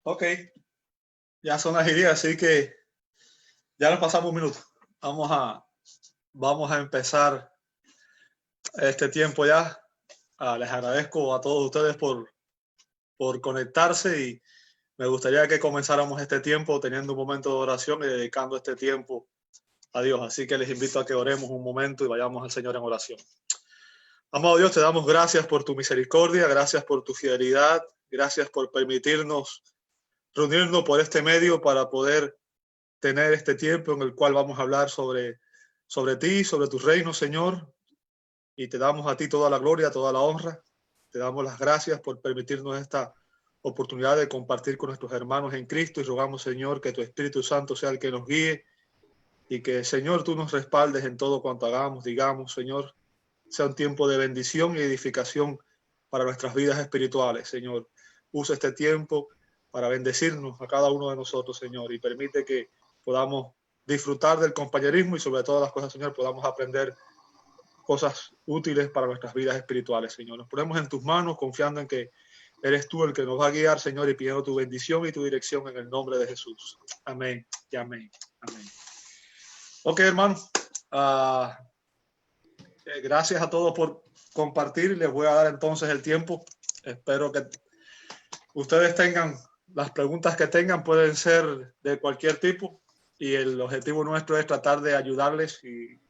Ok, ya son las 10, así que ya nos pasamos un minuto. Vamos a empezar este tiempo ya. Les agradezco a todos ustedes por conectarse y me gustaría que comenzáramos este tiempo teniendo un momento de oración y dedicando este tiempo a Dios. Así que les invito a que oremos un momento y vayamos al Señor en oración. Amado Dios, te damos gracias por tu misericordia, gracias por tu fidelidad, gracias por permitirnos reunirnos por este medio para poder tener este tiempo en el cual vamos a hablar sobre ti, sobre tu reino, Señor. Y te damos a ti toda la gloria, toda la honra. Te damos las gracias por permitirnos esta oportunidad de compartir con nuestros hermanos en Cristo y rogamos, Señor, que tu Espíritu Santo sea el que nos guíe y que, Señor, tú nos respaldes en todo cuanto hagamos, digamos, Señor, sea un tiempo de bendición y edificación para nuestras vidas espirituales, Señor. Usa este tiempo para bendecirnos a cada uno de nosotros, Señor, y permite que podamos disfrutar del compañerismo y sobre todas las cosas, Señor, podamos aprender cosas útiles para nuestras vidas espirituales, Señor. Nos ponemos en tus manos confiando en que eres tú el que nos va a guiar, Señor, y pidiendo tu bendición y tu dirección en el nombre de Jesús. Amén y amén. Amén. Ok, hermanos. Gracias a todos por compartir. Les voy a dar entonces el tiempo. Espero que ustedes tengan las preguntas que tengan, pueden ser de cualquier tipo y el objetivo nuestro es tratar de ayudarles y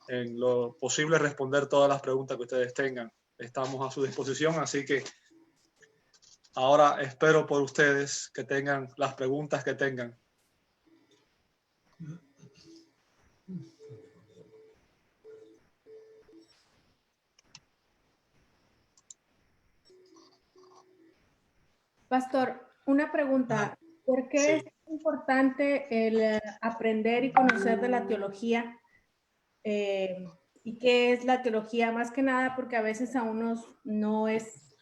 en lo posible responder todas las preguntas que ustedes tengan. Estamos a su disposición, así que ahora espero por ustedes que tengan las preguntas que tengan. Pastor, una pregunta. ¿Por qué es importante el aprender y conocer de la teología? ¿Y qué es la teología? Más que nada porque a veces a unos no es,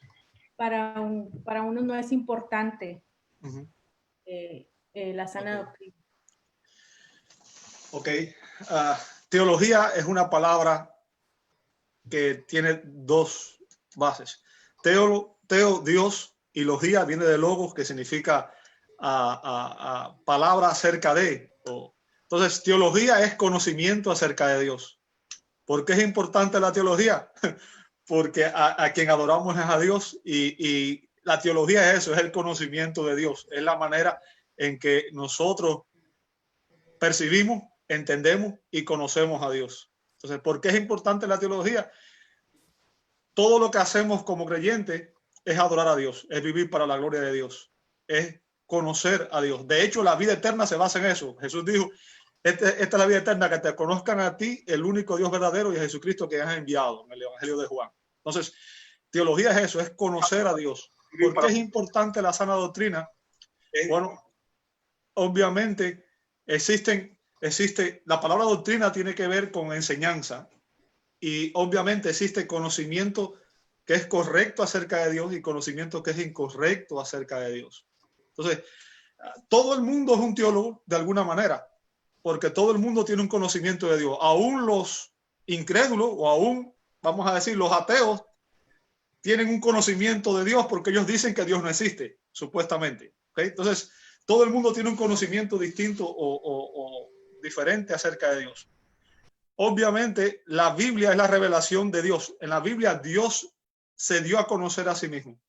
para unos no es importante la sana doctrina. Ok. Teología es una palabra que tiene dos bases. Teo, Dios, y logía viene de logos, que significa palabra acerca de. Entonces, teología es conocimiento acerca de Dios. ¿Por qué es importante la teología? Porque a quien adoramos es a Dios y la teología es eso, es el conocimiento de Dios. Es la manera en que nosotros percibimos, entendemos y conocemos a Dios. Entonces, ¿por qué es importante la teología? Todo lo que hacemos como creyentes es adorar a Dios, es vivir para la gloria de Dios, es conocer a Dios. De hecho, la vida eterna se basa en eso. Jesús dijo, esta es la vida eterna, que te conozcan a ti, el único Dios verdadero, y a Jesucristo que has enviado, en el Evangelio de Juan. Entonces, teología es eso, es conocer a Dios. ¿Por qué es importante la sana doctrina? Bueno, obviamente existe, la palabra doctrina tiene que ver con enseñanza y obviamente existe conocimiento que es correcto acerca de Dios y conocimiento que es incorrecto acerca de Dios. Entonces, todo el mundo es un teólogo de alguna manera, porque todo el mundo tiene un conocimiento de Dios. Aún los incrédulos o aún, vamos a decir, los ateos tienen un conocimiento de Dios porque ellos dicen que Dios no existe, supuestamente. ¿Okay? Entonces, todo el mundo tiene un conocimiento distinto o diferente acerca de Dios. Obviamente, la Biblia es la revelación de Dios. En la Biblia, Dios se dio a conocer a sí mismo.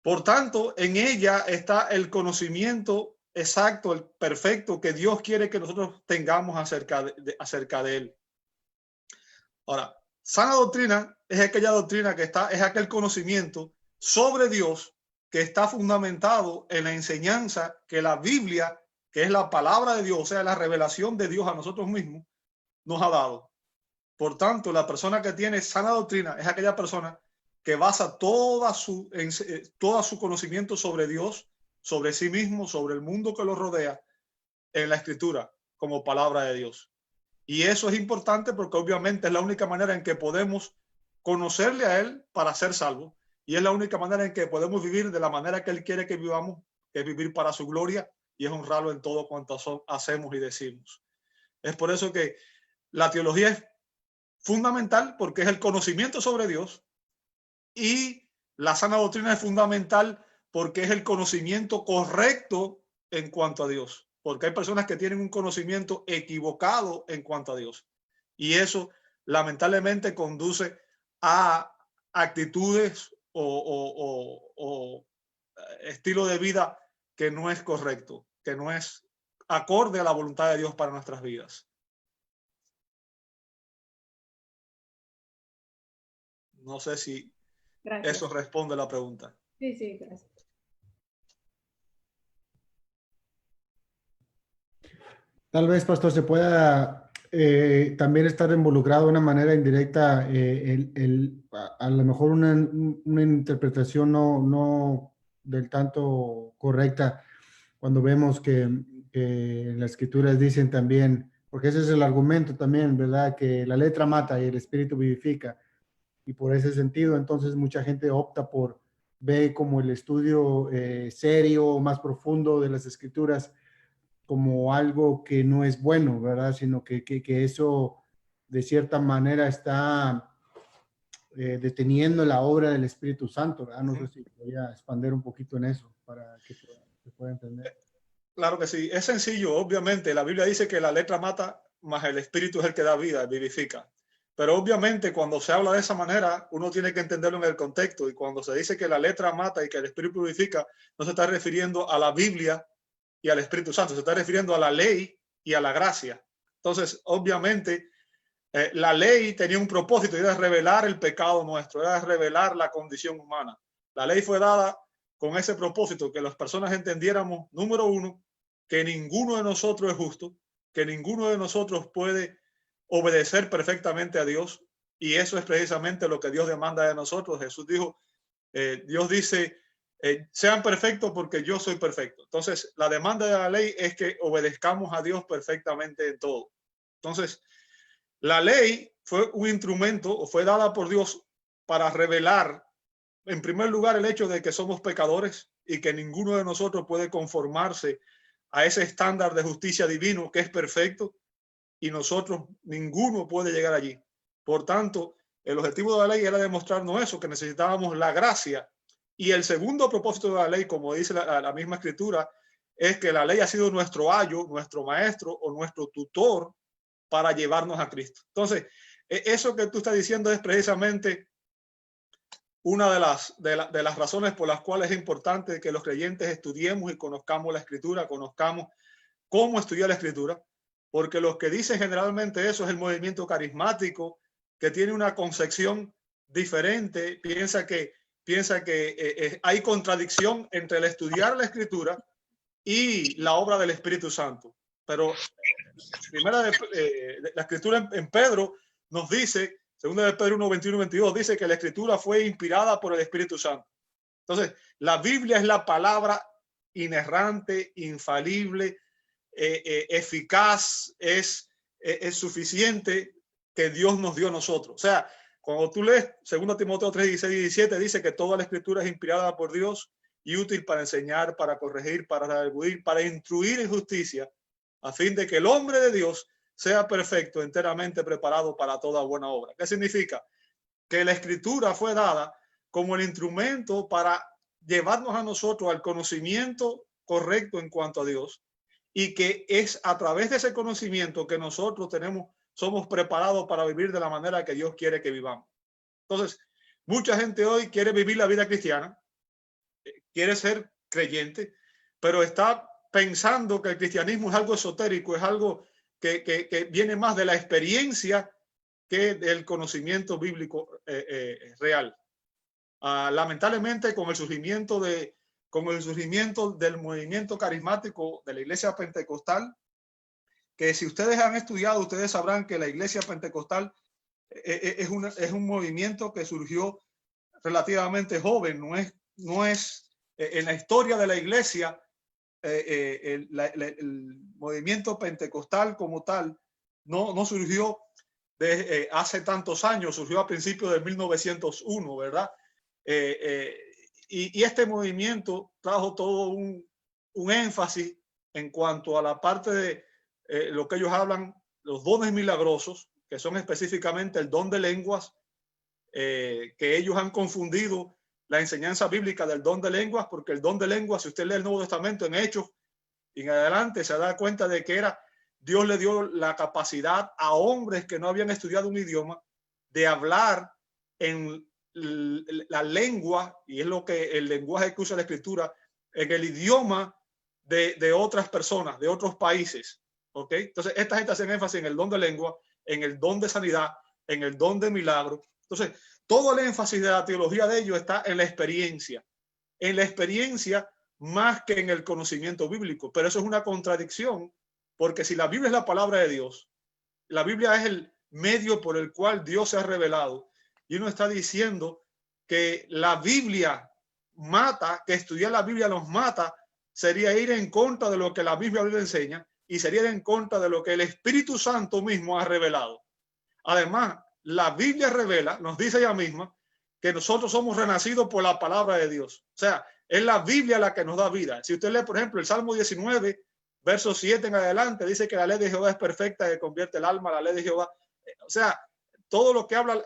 Por tanto, en ella está el conocimiento exacto, el perfecto que Dios quiere que nosotros tengamos acerca de Él. Ahora, sana doctrina es aquella doctrina que es aquel conocimiento sobre Dios que está fundamentado en la enseñanza que la Biblia, que es la palabra de Dios, o sea, la revelación de Dios a nosotros mismos, nos ha dado. Por tanto, la persona que tiene sana doctrina es aquella persona que basa todo su conocimiento sobre Dios, sobre sí mismo, sobre el mundo que lo rodea, en la Escritura como palabra de Dios. Y eso es importante porque obviamente es la única manera en que podemos conocerle a Él para ser salvos. Y es la única manera en que podemos vivir de la manera que Él quiere que vivamos, que es vivir para su gloria y es honrarlo en todo cuanto hacemos y decimos. Es por eso que la teología es fundamental porque es el conocimiento sobre Dios y la sana doctrina es fundamental porque es el conocimiento correcto en cuanto a Dios. Porque hay personas que tienen un conocimiento equivocado en cuanto a Dios. Y eso lamentablemente conduce a actitudes o estilo de vida que no es correcto, que no es acorde a la voluntad de Dios para nuestras vidas. No sé si eso responde a la pregunta. Sí, sí, gracias. Tal vez, pastor, se pueda también estar involucrado de una manera indirecta, a lo mejor una interpretación no del tanto correcta, cuando vemos que las escrituras dicen también, porque ese es el argumento también, ¿verdad? Que la letra mata y el espíritu vivifica. Y por ese sentido, entonces mucha gente opta por ver como el estudio serio, más profundo de las escrituras como algo que no es bueno, ¿verdad? Sino que eso de cierta manera está deteniendo la obra del Espíritu Santo, ¿verdad? No sé si podría expandir un poquito en eso para que se pueda entender. Claro que sí, es sencillo, obviamente. La Biblia dice que la letra mata, más el espíritu es el que da vida, vivifica. Pero obviamente cuando se habla de esa manera, uno tiene que entenderlo en el contexto. Y cuando se dice que la letra mata y que el espíritu vivifica, no se está refiriendo a la Biblia y al Espíritu Santo, se está refiriendo a la ley y a la gracia. Entonces, obviamente, la ley tenía un propósito, era revelar el pecado nuestro, era revelar la condición humana. La ley fue dada con ese propósito, que las personas entendiéramos, número uno, que ninguno de nosotros es justo, que ninguno de nosotros puede obedecer perfectamente a Dios, y eso es precisamente lo que Dios demanda de nosotros. Jesús dijo, Dios dice, sean perfectos porque yo soy perfecto. Entonces, la demanda de la ley es que obedezcamos a Dios perfectamente en todo. Entonces, la ley fue un instrumento o fue dada por Dios para revelar, en primer lugar, el hecho de que somos pecadores y que ninguno de nosotros puede conformarse a ese estándar de justicia divino que es perfecto, y nosotros, ninguno puede llegar allí. Por tanto, el objetivo de la ley era demostrarnos eso, que necesitábamos la gracia. Y el segundo propósito de la ley, como dice la misma escritura, es que la ley ha sido nuestro ayo, nuestro maestro o nuestro tutor para llevarnos a Cristo. Entonces, eso que tú estás diciendo es precisamente una de las razones por las cuales es importante que los creyentes estudiemos y conozcamos la escritura, conozcamos cómo estudiar la escritura, porque los que dicen generalmente eso es el movimiento carismático, que tiene una concepción diferente, piensa que hay contradicción entre el estudiar la escritura y la obra del Espíritu Santo. Pero la escritura en Pedro nos dice, segunda de Pedro 1, 21 y 22, dice que la escritura fue inspirada por el Espíritu Santo. Entonces, la Biblia es la palabra inerrante, infalible, eficaz, es suficiente que Dios nos dio a nosotros. O sea, cuando tú lees 2 Timoteo 3, 16 y 17, dice que toda la escritura es inspirada por Dios y útil para enseñar, para corregir, para redarguir, para instruir en justicia, a fin de que el hombre de Dios sea perfecto, enteramente preparado para toda buena obra. ¿Qué significa? Que la escritura fue dada como el instrumento para llevarnos a nosotros al conocimiento correcto en cuanto a Dios, y que es a través de ese conocimiento que nosotros somos preparados para vivir de la manera que Dios quiere que vivamos. Entonces, mucha gente hoy quiere vivir la vida cristiana, quiere ser creyente, pero está pensando que el cristianismo es algo esotérico, es algo que viene más de la experiencia que del conocimiento bíblico real. Lamentablemente, con el surgimiento del movimiento carismático de la iglesia pentecostal, que si ustedes han estudiado, ustedes sabrán que la iglesia pentecostal es un movimiento que surgió relativamente joven, no es en la historia de la iglesia, el movimiento pentecostal como tal no surgió hace tantos años, surgió a principios de 1901, ¿verdad? Y este movimiento trajo todo un énfasis en cuanto a la parte de lo que ellos hablan, los dones milagrosos, que son específicamente el don de lenguas, que ellos han confundido la enseñanza bíblica del don de lenguas, porque el don de lenguas, si usted lee el Nuevo Testamento en Hechos y en adelante, se da cuenta de que Dios le dio la capacidad a hombres que no habían estudiado un idioma de hablar en la lengua, y es lo que el lenguaje que usa la Escritura, en el idioma de otras personas, de otros países. ¿Ok? Entonces, esta gente hace énfasis en el don de lengua, en el don de sanidad, en el don de milagro. Entonces, todo el énfasis de la teología de ellos está en la experiencia más que en el conocimiento bíblico. Pero eso es una contradicción, porque si la Biblia es la palabra de Dios, la Biblia es el medio por el cual Dios se ha revelado, y uno está diciendo que la Biblia mata, que estudiar la Biblia nos mata, sería ir en contra de lo que la Biblia enseña y sería ir en contra de lo que el Espíritu Santo mismo ha revelado. Además, la Biblia revela, nos dice ella misma, que nosotros somos renacidos por la palabra de Dios. O sea, es la Biblia la que nos da vida. Si usted lee, por ejemplo, el Salmo 19, verso 7 en adelante, dice que la ley de Jehová es perfecta, que convierte el alma, la ley de Jehová. O sea, todo lo que habla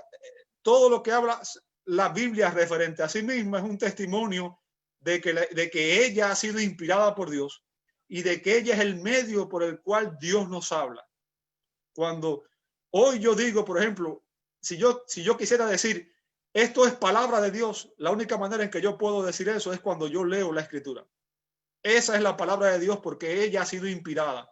la Biblia referente a sí misma es un testimonio de que ella ha sido inspirada por Dios y de que ella es el medio por el cual Dios nos habla. Cuando hoy yo digo, por ejemplo, si yo quisiera decir esto es palabra de Dios, la única manera en que yo puedo decir eso es cuando yo leo la Escritura. Esa es la palabra de Dios porque ella ha sido inspirada.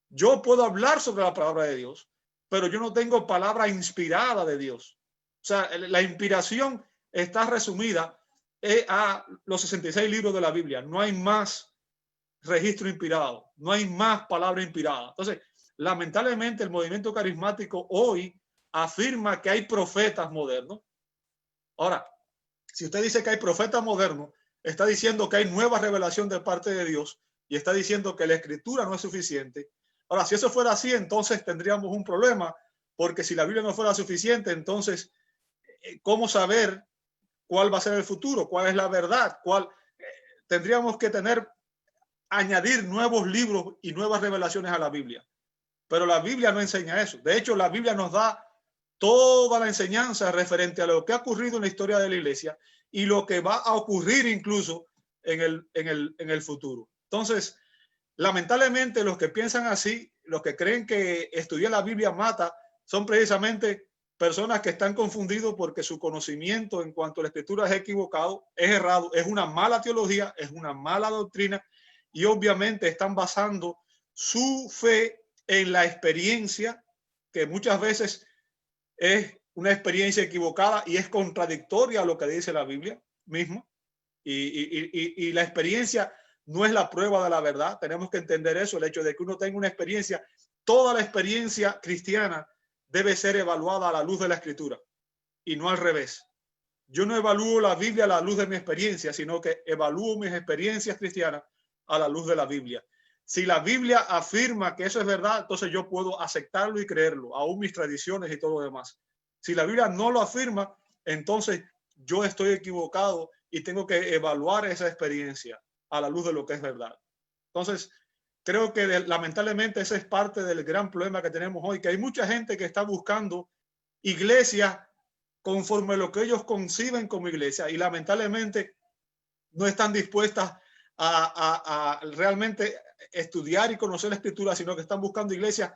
Yo puedo hablar sobre la palabra de Dios, pero yo no tengo palabra inspirada de Dios. O sea, la inspiración está resumida a los 66 libros de la Biblia. No hay más registro inspirado, no hay más palabra inspirada. Entonces, lamentablemente el movimiento carismático hoy afirma que hay profetas modernos. Ahora, si usted dice que hay profetas modernos, está diciendo que hay nueva revelación de parte de Dios y está diciendo que la Escritura no es suficiente. Ahora, si eso fuera así, entonces tendríamos un problema, porque si la Biblia no fuera suficiente, entonces, ¿cómo saber cuál va a ser el futuro? ¿Cuál es la verdad? Tendríamos que añadir nuevos libros y nuevas revelaciones a la Biblia. Pero la Biblia no enseña eso. De hecho, la Biblia nos da toda la enseñanza referente a lo que ha ocurrido en la historia de la iglesia y lo que va a ocurrir incluso en el futuro. Entonces, lamentablemente, los que piensan así, los que creen que estudiar la Biblia mata, son precisamente personas que están confundidos porque su conocimiento en cuanto a la Escritura es equivocado, es errado, es una mala teología, es una mala doctrina, y obviamente están basando su fe en la experiencia, que muchas veces es una experiencia equivocada y es contradictoria a lo que dice la Biblia misma. Y la experiencia no es la prueba de la verdad. Tenemos que entender eso, el hecho de que uno tenga una experiencia. Toda la experiencia cristiana debe ser evaluada a la luz de la Escritura y no al revés. Yo no evalúo la Biblia a la luz de mi experiencia, sino que evalúo mis experiencias cristianas a la luz de la Biblia. Si la Biblia afirma que eso es verdad, entonces yo puedo aceptarlo y creerlo, aún mis tradiciones y todo lo demás. Si la Biblia no lo afirma, entonces yo estoy equivocado y tengo que evaluar esa experiencia a la luz de lo que es verdad. Entonces, creo que lamentablemente ese es parte del gran problema que tenemos hoy, que hay mucha gente que está buscando iglesias conforme a lo que ellos conciben como iglesia y lamentablemente no están dispuestas a realmente estudiar y conocer la Escritura, sino que están buscando iglesias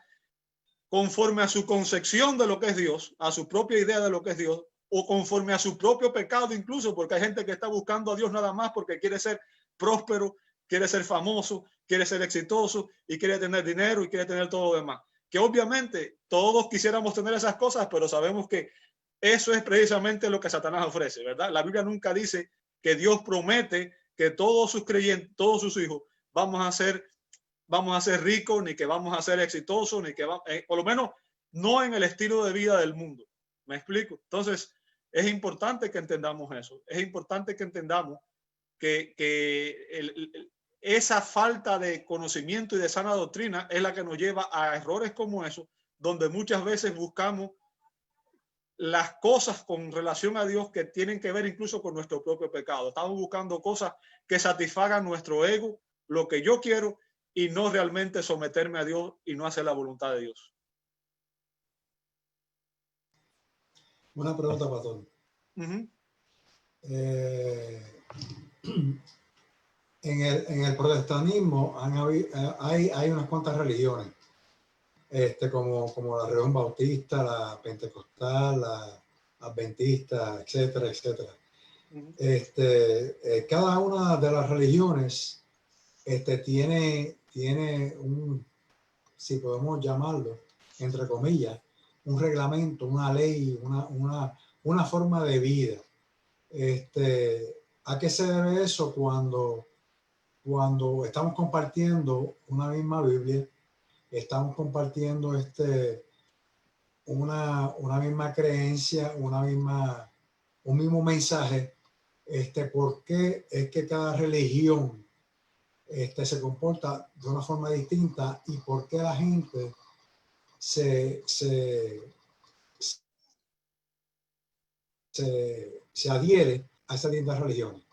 conforme a su concepción de lo que es Dios, a su propia idea de lo que es Dios, o conforme a su propio pecado incluso, porque hay gente que está buscando a Dios nada más porque quiere ser próspero, quiere ser famoso, quiere ser exitoso y quiere tener dinero y quiere tener todo lo demás. Que obviamente todos quisiéramos tener esas cosas, pero sabemos que eso es precisamente lo que Satanás ofrece, ¿verdad? La Biblia nunca dice que Dios promete que todos sus creyentes, todos sus hijos, vamos a ser ricos, ni que vamos a ser exitosos, ni que por lo menos no en el estilo de vida del mundo. ¿Me explico? Entonces, es importante que entendamos eso. Es importante que entendamos que esa falta de conocimiento y de sana doctrina es la que nos lleva a errores como esos, donde muchas veces buscamos las cosas con relación a Dios que tienen que ver incluso con nuestro propio pecado. Estamos buscando cosas que satisfagan nuestro ego, lo que yo quiero, y no realmente someterme a Dios y no hacer la voluntad de Dios. Una pregunta, pastor. En el protestantismo hay unas cuantas religiones, como la religión bautista, la pentecostal, la adventista, etcétera, etcétera. Cada una de las religiones tiene un, si podemos llamarlo, entre comillas, un reglamento, una ley, una forma de vida. ¿A qué se debe eso? Cuando estamos compartiendo una misma Biblia, estamos compartiendo una misma creencia, un mismo mensaje, ¿por qué es que cada religión se comporta de una forma distinta y por qué la gente se adhiere a esas distintas religiones?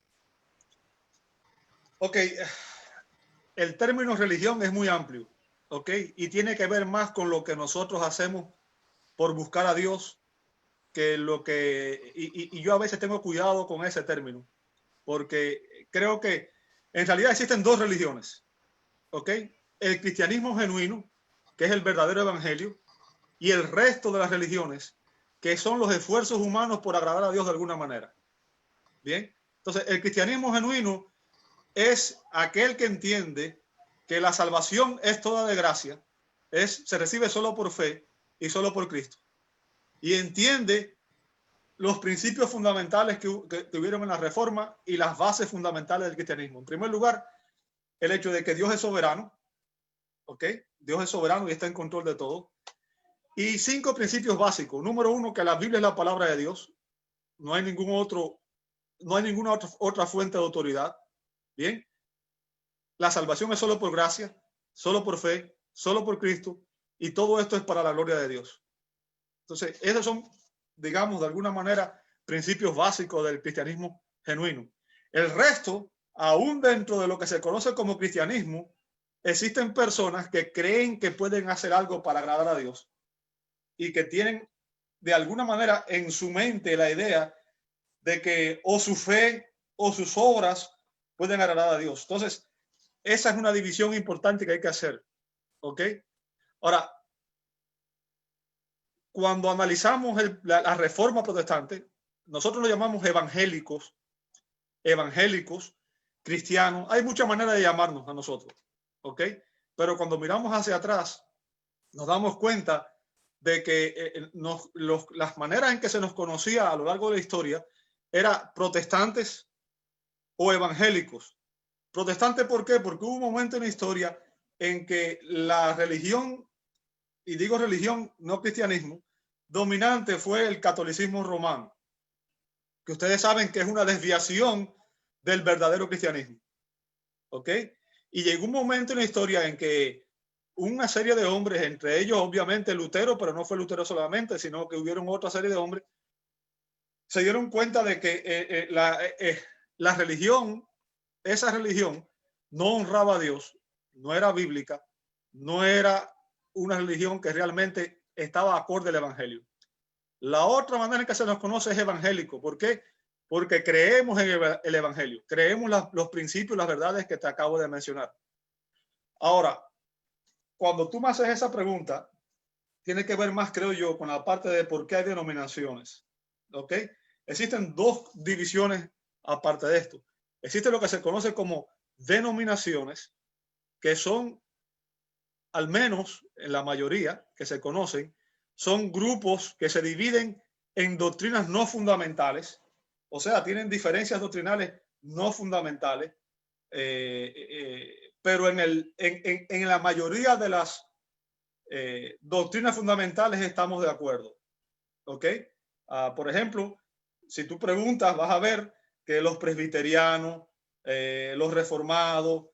Ok, el término religión es muy amplio, ok, y tiene que ver más con lo que nosotros hacemos por buscar a Dios que lo que, y yo a veces tengo cuidado con ese término, porque creo que en realidad existen dos religiones, ok, el cristianismo genuino, que es el verdadero evangelio, y el resto de las religiones, que son los esfuerzos humanos por agradar a Dios de alguna manera. Bien, entonces el cristianismo genuino es aquel que entiende que la salvación es toda de gracia, se recibe solo por fe y solo por Cristo. Y entiende los principios fundamentales que tuvieron en la Reforma y las bases fundamentales del cristianismo. En primer lugar, el hecho de que Dios es soberano, ¿ok? Dios es soberano y está en control de todo. Y 5 principios básicos. Número 1, que la Biblia es la palabra de Dios. No hay ninguna otra fuente de autoridad. Bien. La salvación es solo por gracia, solo por fe, solo por Cristo, y todo esto es para la gloria de Dios. Entonces, esos son, digamos, de alguna manera, principios básicos del cristianismo genuino. El resto, aún dentro de lo que se conoce como cristianismo, existen personas que creen que pueden hacer algo para agradar a Dios y que tienen, de alguna manera, en su mente la idea de que o su fe o sus obras pueden agradar a Dios. Entonces, esa es una división importante que hay que hacer, ¿ok? Ahora, cuando analizamos la reforma protestante, nosotros lo llamamos evangélicos, cristianos. Hay muchas maneras de llamarnos a nosotros, ¿ok? Pero cuando miramos hacia atrás, nos damos cuenta de que las maneras en que se nos conocía a lo largo de la historia eran protestantes o evangélicos. Protestante, ¿por qué? Porque hubo un momento en la historia en que la religión, y digo religión, no cristianismo, dominante fue el catolicismo romano, que ustedes saben que es una desviación del verdadero cristianismo. ¿Ok? Y llegó un momento en la historia en que una serie de hombres, entre ellos obviamente Lutero, pero no fue Lutero solamente, sino que hubieron otra serie de hombres, se dieron cuenta de que la religión, esa religión no honraba a Dios, no era bíblica, no era una religión que realmente estaba acorde al evangelio. La otra manera en que se nos conoce es evangélico. ¿Por qué? Porque creemos en el evangelio, creemos los principios, las verdades que te acabo de mencionar. Ahora, cuando tú me haces esa pregunta, tiene que ver más, creo yo, con la parte de por qué hay denominaciones. ¿Ok? Existen dos divisiones aparte de esto. Existe lo que se conoce como denominaciones, que son, al menos en la mayoría que se conocen, son grupos que se dividen en doctrinas no fundamentales, o sea, tienen diferencias doctrinales no fundamentales, pero en la mayoría de las doctrinas fundamentales estamos de acuerdo. ¿Ok? Por ejemplo, si tú preguntas, vas a ver que los presbiterianos, los reformados,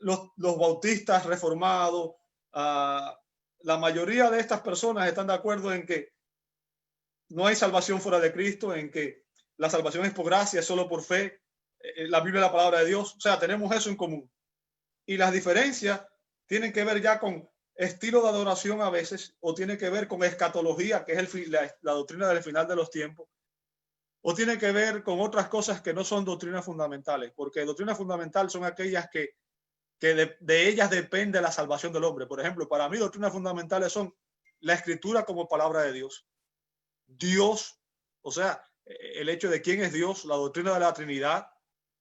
los bautistas reformados, la mayoría de estas personas están de acuerdo en que no hay salvación fuera de Cristo, en que la salvación es por gracia, es solo por fe, la Biblia es la palabra de Dios. O sea, tenemos eso en común. Y las diferencias tienen que ver ya con estilo de adoración a veces, o tiene que ver con escatología, que es la doctrina del final de los tiempos, o tiene que ver con otras cosas que no son doctrinas fundamentales, porque doctrinas fundamentales son aquellas que de ellas depende la salvación del hombre. Por ejemplo, para mí doctrinas fundamentales son la escritura como palabra de Dios, Dios, o sea, el hecho de quién es Dios, la doctrina de la Trinidad,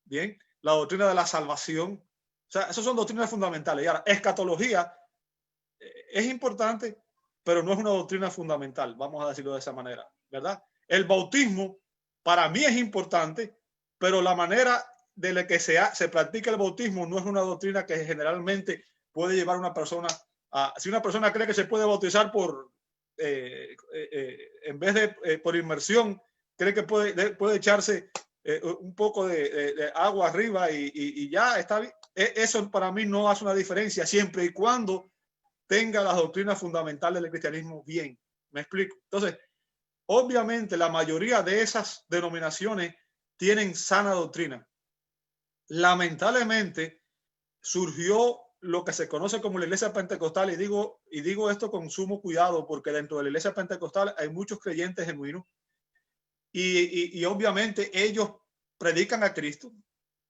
bien, la doctrina de la salvación. O sea, esas son doctrinas fundamentales. Y ahora, escatología es importante, pero no es una doctrina fundamental, vamos a decirlo de esa manera, ¿verdad? El bautismo para mí es importante, pero la manera de la que se practica el bautismo no es una doctrina que generalmente puede llevar a una persona a... Si una persona cree que se puede bautizar en vez de por inmersión, cree que puede echarse un poco de agua arriba y ya está bien. Eso para mí no hace una diferencia siempre y cuando tenga las doctrinas fundamentales del cristianismo bien. ¿Me explico? Entonces, obviamente la mayoría de esas denominaciones tienen sana doctrina. Lamentablemente surgió lo que se conoce como la iglesia pentecostal, y digo esto con sumo cuidado porque dentro de la iglesia pentecostal hay muchos creyentes genuinos y obviamente ellos predican a Cristo,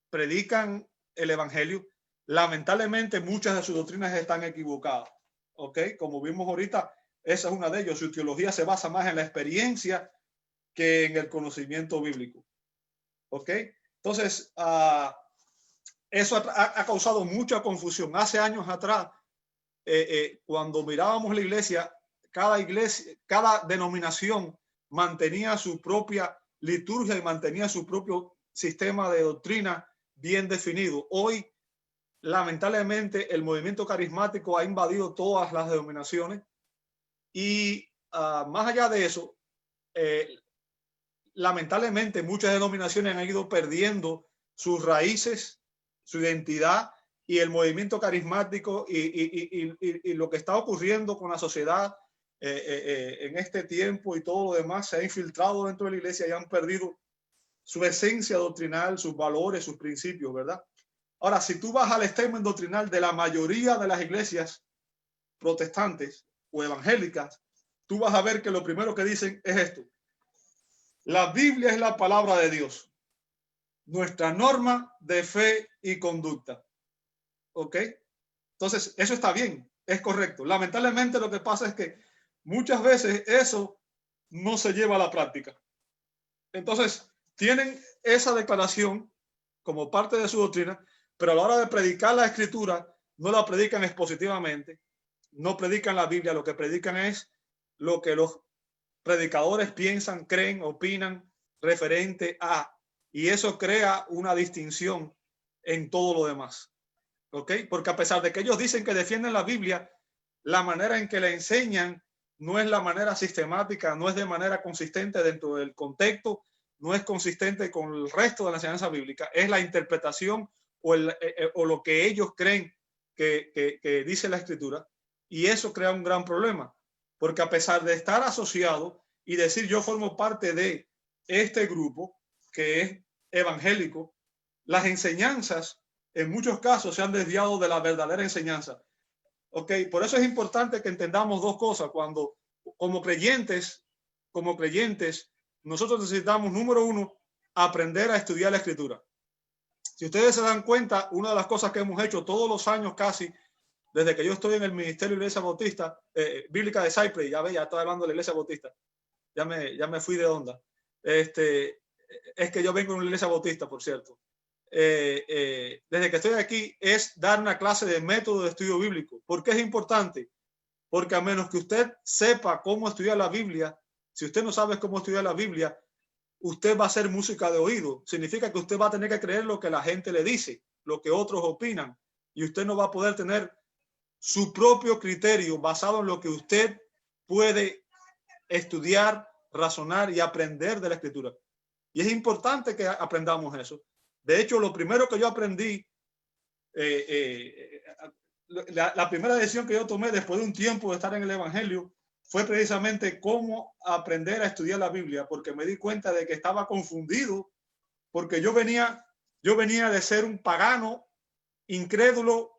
predican el evangelio. Lamentablemente muchas de sus doctrinas están equivocadas. ¿Ok? Como vimos ahorita, esa es una de ellos. Su teología se basa más en la experiencia que en el conocimiento bíblico. ¿Ok? Entonces, eso ha causado mucha confusión. Hace años atrás, cuando mirábamos la iglesia, cada denominación mantenía su propia liturgia y mantenía su propio sistema de doctrina bien definido. Hoy, lamentablemente, el movimiento carismático ha invadido todas las denominaciones y más allá de eso, lamentablemente muchas denominaciones han ido perdiendo sus raíces, su identidad, y el movimiento carismático y lo que está ocurriendo con la sociedad en este tiempo y todo lo demás se ha infiltrado dentro de la iglesia y han perdido su esencia doctrinal, sus valores, sus principios, ¿verdad? Ahora, si tú vas al extremo doctrinal de la mayoría de las iglesias protestantes o evangélicas, tú vas a ver que lo primero que dicen es esto: la Biblia es la palabra de Dios, nuestra norma de fe y conducta. ¿Ok? Entonces, eso está bien, es correcto. Lamentablemente lo que pasa es que muchas veces eso no se lleva a la práctica. Entonces, tienen esa declaración como parte de su doctrina, pero a la hora de predicar la escritura, no la predican expositivamente, no predican la Biblia, lo que predican es lo que los predicadores piensan, creen, opinan referente a, y eso crea una distinción en todo lo demás. ¿Ok? Porque a pesar de que ellos dicen que defienden la Biblia, la manera en que la enseñan no es la manera sistemática, no es de manera consistente dentro del contexto, no es consistente con el resto de la enseñanza bíblica, es la interpretación o lo que ellos creen que dice la escritura, y eso crea un gran problema, porque a pesar de estar asociado y decir yo formo parte de este grupo que es evangélico, las enseñanzas en muchos casos se han desviado de la verdadera enseñanza. Ok, por eso es importante que entendamos dos cosas. Cuando como creyentes, nosotros necesitamos, número uno, aprender a estudiar la escritura. Si ustedes se dan cuenta, una de las cosas que hemos hecho todos los años casi, desde que yo estoy en el Ministerio de la Iglesia Bautista, Bíblica de Cypress, ya estoy hablando de la Iglesia Bautista, ya me fui de onda. Es que yo vengo de una Iglesia Bautista, por cierto. Desde que estoy aquí, es dar una clase de método de estudio bíblico. ¿Por qué es importante? Porque a menos que usted sepa cómo estudiar la Biblia, si usted no sabe cómo estudiar la Biblia, usted va a hacer música de oído. Significa que usted va a tener que creer lo que la gente le dice, lo que otros opinan, y usted no va a poder tener su propio criterio basado en lo que usted puede estudiar, razonar y aprender de la escritura. Y es importante que aprendamos eso. De hecho, lo primero que yo aprendí, la primera decisión que yo tomé después de un tiempo de estar en el evangelio fue precisamente cómo aprender a estudiar la Biblia, porque me di cuenta de que estaba confundido, porque yo venía de ser un pagano, incrédulo,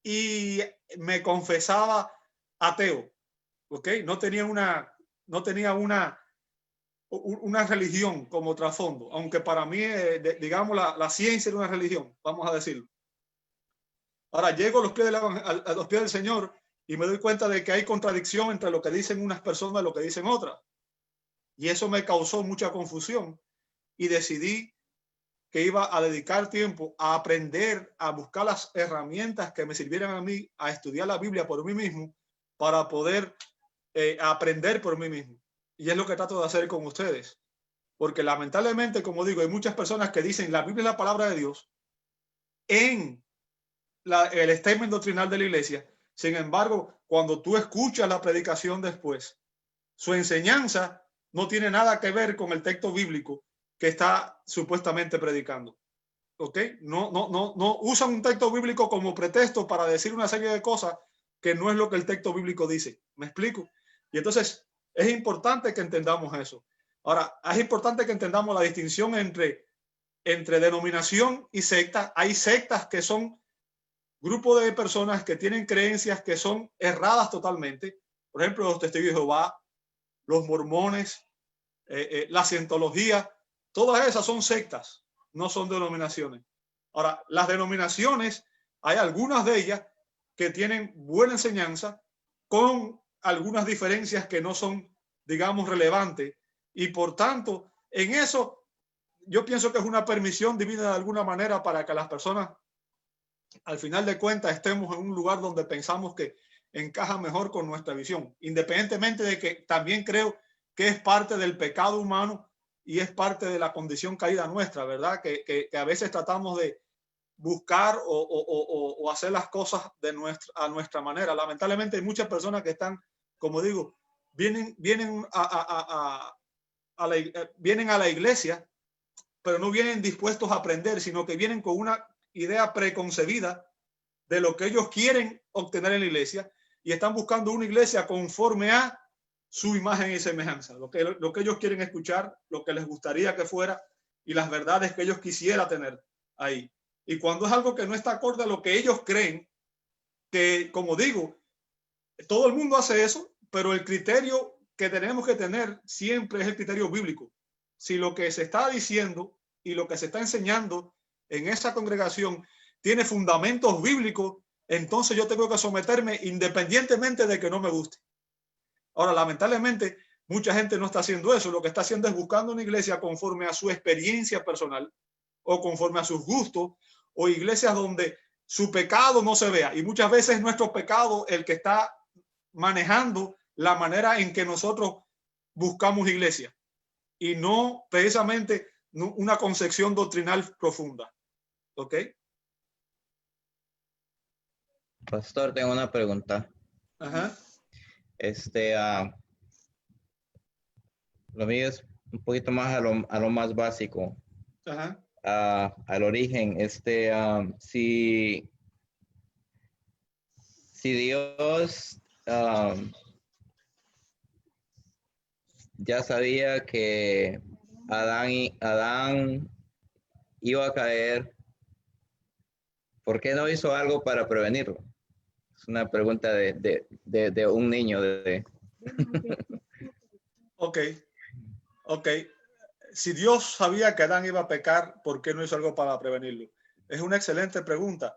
y me confesaba ateo, ¿ok? No tenía una religión como trasfondo, aunque para mí, digamos, la ciencia era una religión, vamos a decirlo. Ahora llego a los pies a los pies del Señor y me doy cuenta de que hay contradicción entre lo que dicen unas personas y lo que dicen otras. Y eso me causó mucha confusión y decidí que iba a dedicar tiempo a aprender, a buscar las herramientas que me sirvieran a mí, a estudiar la Biblia por mí mismo, para poder aprender por mí mismo. Y es lo que trato de hacer con ustedes. Porque lamentablemente, como digo, hay muchas personas que dicen la Biblia es la palabra de Dios en el statement doctrinal de la iglesia. Sin embargo, cuando tú escuchas la predicación después, su enseñanza no tiene nada que ver con el texto bíblico que está supuestamente predicando. ¿Ok? No usan un texto bíblico como pretexto para decir una serie de cosas que no es lo que el texto bíblico dice. ¿Me explico? Y entonces es importante que entendamos eso. Ahora, es importante que entendamos la distinción entre denominación y secta. Hay sectas que son grupos de personas que tienen creencias que son erradas totalmente. Por ejemplo, los testigos de Jehová, los mormones, la cientología, todas esas son sectas, no son denominaciones. Ahora, las denominaciones, hay algunas de ellas que tienen buena enseñanza con algunas diferencias que no son, digamos, relevantes. Y por tanto, en eso yo pienso que es una permisión divina de alguna manera para que las personas, al final de cuentas, estemos en un lugar donde pensamos que encaja mejor con nuestra visión, independientemente de que también creo que es parte del pecado humano y es parte de la condición caída nuestra, ¿verdad? Que a veces tratamos de buscar o hacer las cosas a nuestra manera. Lamentablemente hay muchas personas que están, como digo, vienen a la iglesia, pero no vienen dispuestos a aprender, sino que vienen con una idea preconcebida de lo que ellos quieren obtener en la iglesia y están buscando una iglesia conforme a su imagen y semejanza, lo que ellos quieren escuchar, lo que les gustaría que fuera y las verdades que ellos quisieran tener ahí. Y cuando es algo que no está acorde a lo que ellos creen, que como digo, todo el mundo hace eso, pero el criterio que tenemos que tener siempre es el criterio bíblico. Si lo que se está diciendo y lo que se está enseñando en esa congregación tiene fundamentos bíblicos, entonces yo tengo que someterme independientemente de que no me guste. Ahora, lamentablemente, mucha gente no está haciendo eso. Lo que está haciendo es buscando una iglesia conforme a su experiencia personal o conforme a sus gustos, o iglesias donde su pecado no se vea. Y muchas veces nuestro pecado el que está manejando la manera en que nosotros buscamos iglesia y no precisamente una concepción doctrinal profunda. ¿Ok? Pastor, tengo una pregunta. Ajá. Lo mío es un poquito más a lo más básico. Ajá. Al origen. Si Dios ya sabía que Adán iba a caer, ¿por qué no hizo algo para prevenirlo? Es una pregunta de un niño. Ok. Si Dios sabía que Adán iba a pecar, ¿por qué no hizo algo para prevenirlo? Es una excelente pregunta.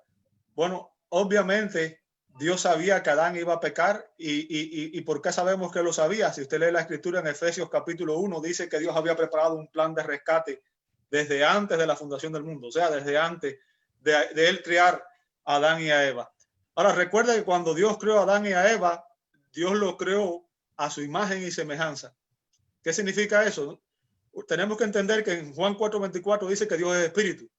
Bueno, obviamente Dios sabía que Adán iba a pecar y ¿por qué sabemos que lo sabía? Si usted lee la escritura en Efesios capítulo 1, dice que Dios había preparado un plan de rescate desde antes de la fundación del mundo, o sea, desde antes de él crear a Adán y a Eva. Ahora, recuerda que cuando Dios creó a Adán y a Eva, Dios lo creó a su imagen y semejanza. ¿Qué significa eso? Tenemos que entender que en Juan 4:24 dice que Dios es espíritu.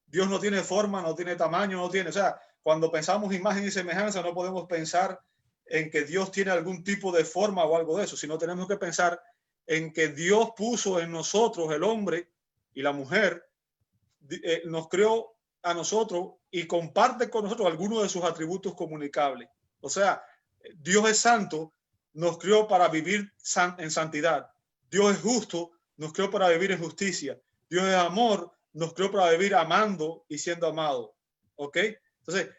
Dios no tiene forma, no tiene tamaño, o sea, cuando pensamos imagen y semejanza no podemos pensar en que Dios tiene algún tipo de forma o algo de eso, sino tenemos que pensar en que Dios puso en nosotros, el hombre y la mujer, nos creó a nosotros y comparte con nosotros algunos de sus atributos comunicables. O sea, Dios es santo, nos creó para vivir en santidad. Dios es justo, nos creó para vivir en justicia. Dios es amor, nos creó para vivir amando y siendo amado. ¿Ok? Entonces,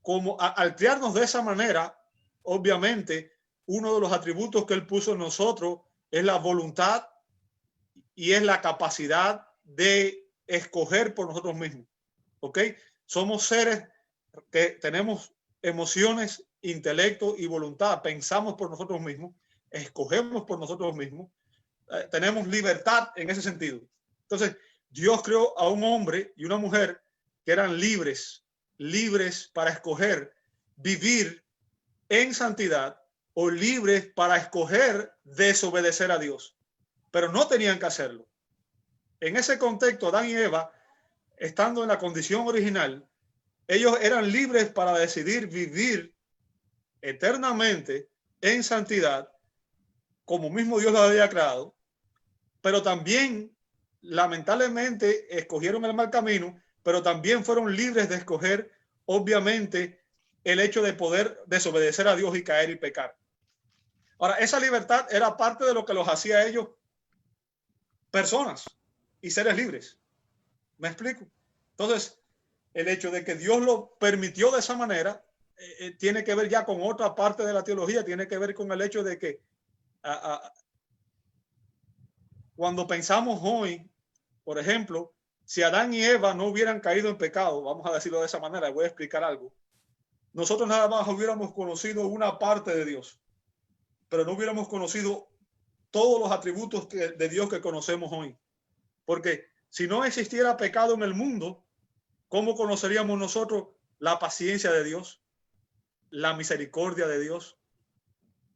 como al crearnos de esa manera, obviamente, uno de los atributos que él puso en nosotros es la voluntad y es la capacidad de escoger por nosotros mismos. ¿Ok? Somos seres que tenemos emociones, intelecto y voluntad. Pensamos por nosotros mismos, escogemos por nosotros mismos. Tenemos libertad en ese sentido. Entonces, Dios creó a un hombre y una mujer que eran libres para escoger vivir en santidad o libres para escoger desobedecer a Dios, pero no tenían que hacerlo. En ese contexto, Adán y Eva, estando en la condición original, ellos eran libres para decidir vivir eternamente en santidad, como mismo Dios lo había creado, pero también, lamentablemente, escogieron el mal camino, pero también fueron libres de escoger, obviamente, el hecho de poder desobedecer a Dios y caer y pecar. Ahora, esa libertad era parte de lo que los hacía a ellos personas y seres libres. ¿Me explico? Entonces, el hecho de que Dios lo permitió de esa manera tiene que ver ya con otra parte de la teología, tiene que ver con el hecho de que cuando pensamos hoy, por ejemplo, si Adán y Eva no hubieran caído en pecado, vamos a decirlo de esa manera, voy a explicar algo, nosotros nada más hubiéramos conocido una parte de Dios, pero no hubiéramos conocido todos los atributos de Dios que conocemos hoy. Porque si no existiera pecado en el mundo, ¿cómo conoceríamos nosotros la paciencia de Dios, la misericordia de Dios?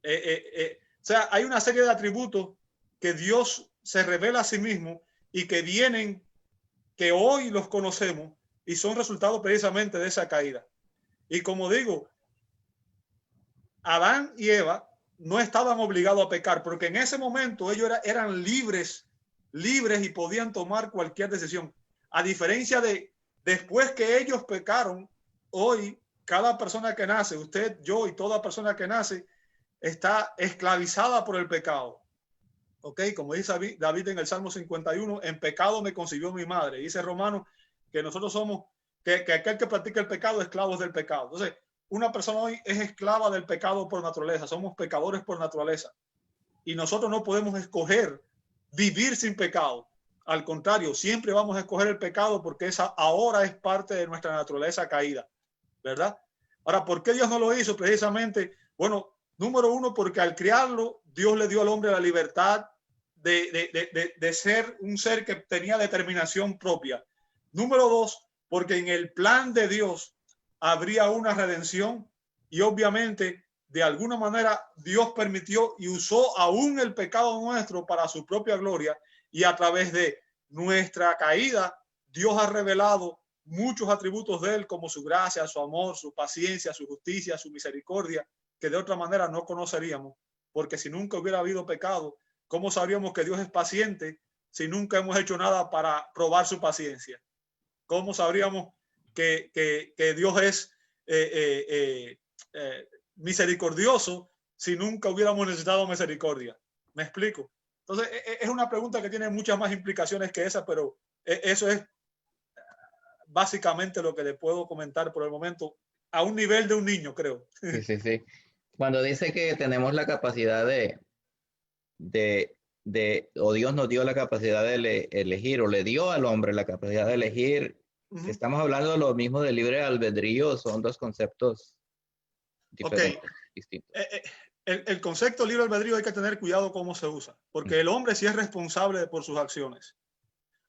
O sea, hay una serie de atributos que Dios se revela a sí mismo y que vienen, que hoy los conocemos y son resultado precisamente de esa caída. Y como digo, Adán y Eva no estaban obligados a pecar, porque en ese momento ellos eran libres y podían tomar cualquier decisión. A diferencia de después que ellos pecaron, hoy cada persona que nace, usted, yo y toda persona que nace, está esclavizada por el pecado. ¿Ok? Como dice David en el Salmo 51, en pecado me concibió mi madre. Dice Romano que nosotros somos, que aquel que practica el pecado, esclavos del pecado. Entonces, una persona hoy es esclava del pecado por naturaleza. Somos pecadores por naturaleza. Y nosotros no podemos escoger vivir sin pecado. Al contrario, siempre vamos a escoger el pecado porque esa ahora es parte de nuestra naturaleza caída, ¿verdad? Ahora, ¿por qué Dios no lo hizo? Precisamente, bueno, número uno, porque al criarlo, Dios le dio al hombre la libertad de ser un ser que tenía determinación propia. Número dos, porque en el plan de Dios habría una redención y obviamente de alguna manera Dios permitió y usó aún el pecado nuestro para su propia gloria, y a través de nuestra caída Dios ha revelado muchos atributos de él, como su gracia, su amor, su paciencia, su justicia, su misericordia, que de otra manera no conoceríamos, porque si nunca hubiera habido pecado, ¿cómo sabríamos que Dios es paciente si nunca hemos hecho nada para probar su paciencia? ¿Cómo sabríamos que Dios es misericordioso si nunca hubiéramos necesitado misericordia? ¿Me explico? Entonces, es una pregunta que tiene muchas más implicaciones que esa, pero eso es básicamente lo que le puedo comentar por el momento, a un nivel de un niño, creo. Sí. Cuando dice que tenemos la capacidad o Dios nos dio la capacidad de elegir, o le dio al hombre la capacidad de elegir, estamos hablando de lo mismo de libre albedrío, son dos conceptos diferentes, distintos. El concepto libre albedrío hay que tener cuidado cómo se usa, porque el hombre sí es responsable por sus acciones.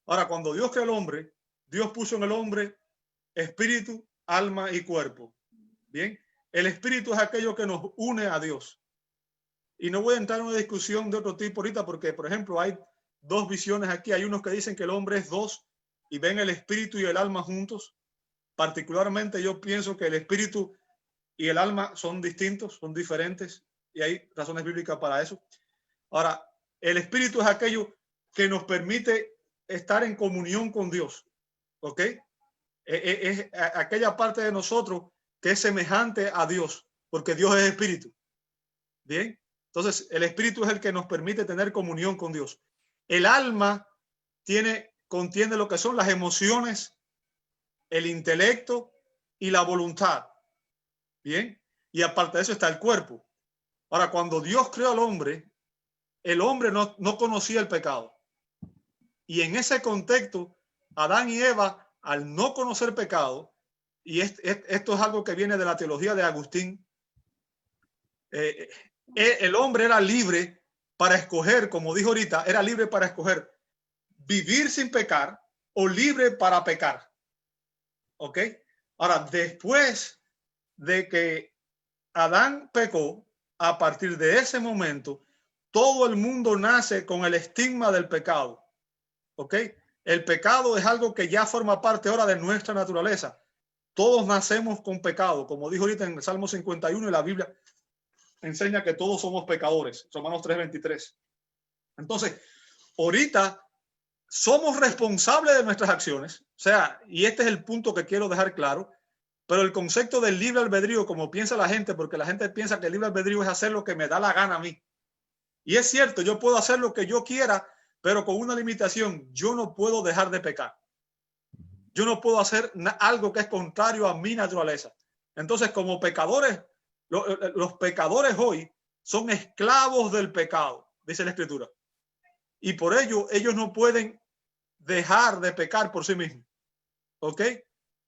Ahora, cuando Dios creó al hombre, Dios puso en el hombre espíritu, alma y cuerpo. Bien, el espíritu es aquello que nos une a Dios. Y no voy a entrar en una discusión de otro tipo ahorita, porque, por ejemplo, hay dos visiones aquí. Hay unos que dicen que el hombre es dos y ven el espíritu y el alma juntos. Particularmente yo pienso que el espíritu y el alma son distintos, son diferentes, y hay razones bíblicas para eso. Ahora, el espíritu es aquello que nos permite estar en comunión con Dios, ¿ok? Es aquella parte de nosotros que es semejante a Dios, porque Dios es espíritu. Bien, entonces el espíritu es el que nos permite tener comunión con Dios. El alma contiene lo que son las emociones, el intelecto y la voluntad. Bien, y aparte de eso está el cuerpo. Ahora, cuando Dios creó al hombre, el hombre no conocía el pecado. Y en ese contexto, Adán y Eva, al no conocer pecado, y esto es algo que viene de la teología de Agustín, el hombre era libre para escoger, como dijo ahorita, era libre para escoger vivir sin pecar o libre para pecar. ¿Ok? Ahora, después de que Adán pecó, a partir de ese momento, todo el mundo nace con el estigma del pecado. ¿Ok? El pecado es algo que ya forma parte ahora de nuestra naturaleza. Todos nacemos con pecado, como dijo ahorita en el Salmo 51, y la Biblia enseña que todos somos pecadores, Romanos 3:23. Entonces, ahorita somos responsables de nuestras acciones, o sea, y este es el punto que quiero dejar claro, pero el concepto del libre albedrío, como piensa la gente, porque la gente piensa que el libre albedrío es hacer lo que me da la gana a mí. Y es cierto, yo puedo hacer lo que yo quiera, pero con una limitación: yo no puedo dejar de pecar. Yo no puedo hacer algo que es contrario a mi naturaleza. Entonces, como pecadores, los pecadores hoy son esclavos del pecado, dice la Escritura. Y por ello, ellos no pueden dejar de pecar por sí mismos. ¿Ok?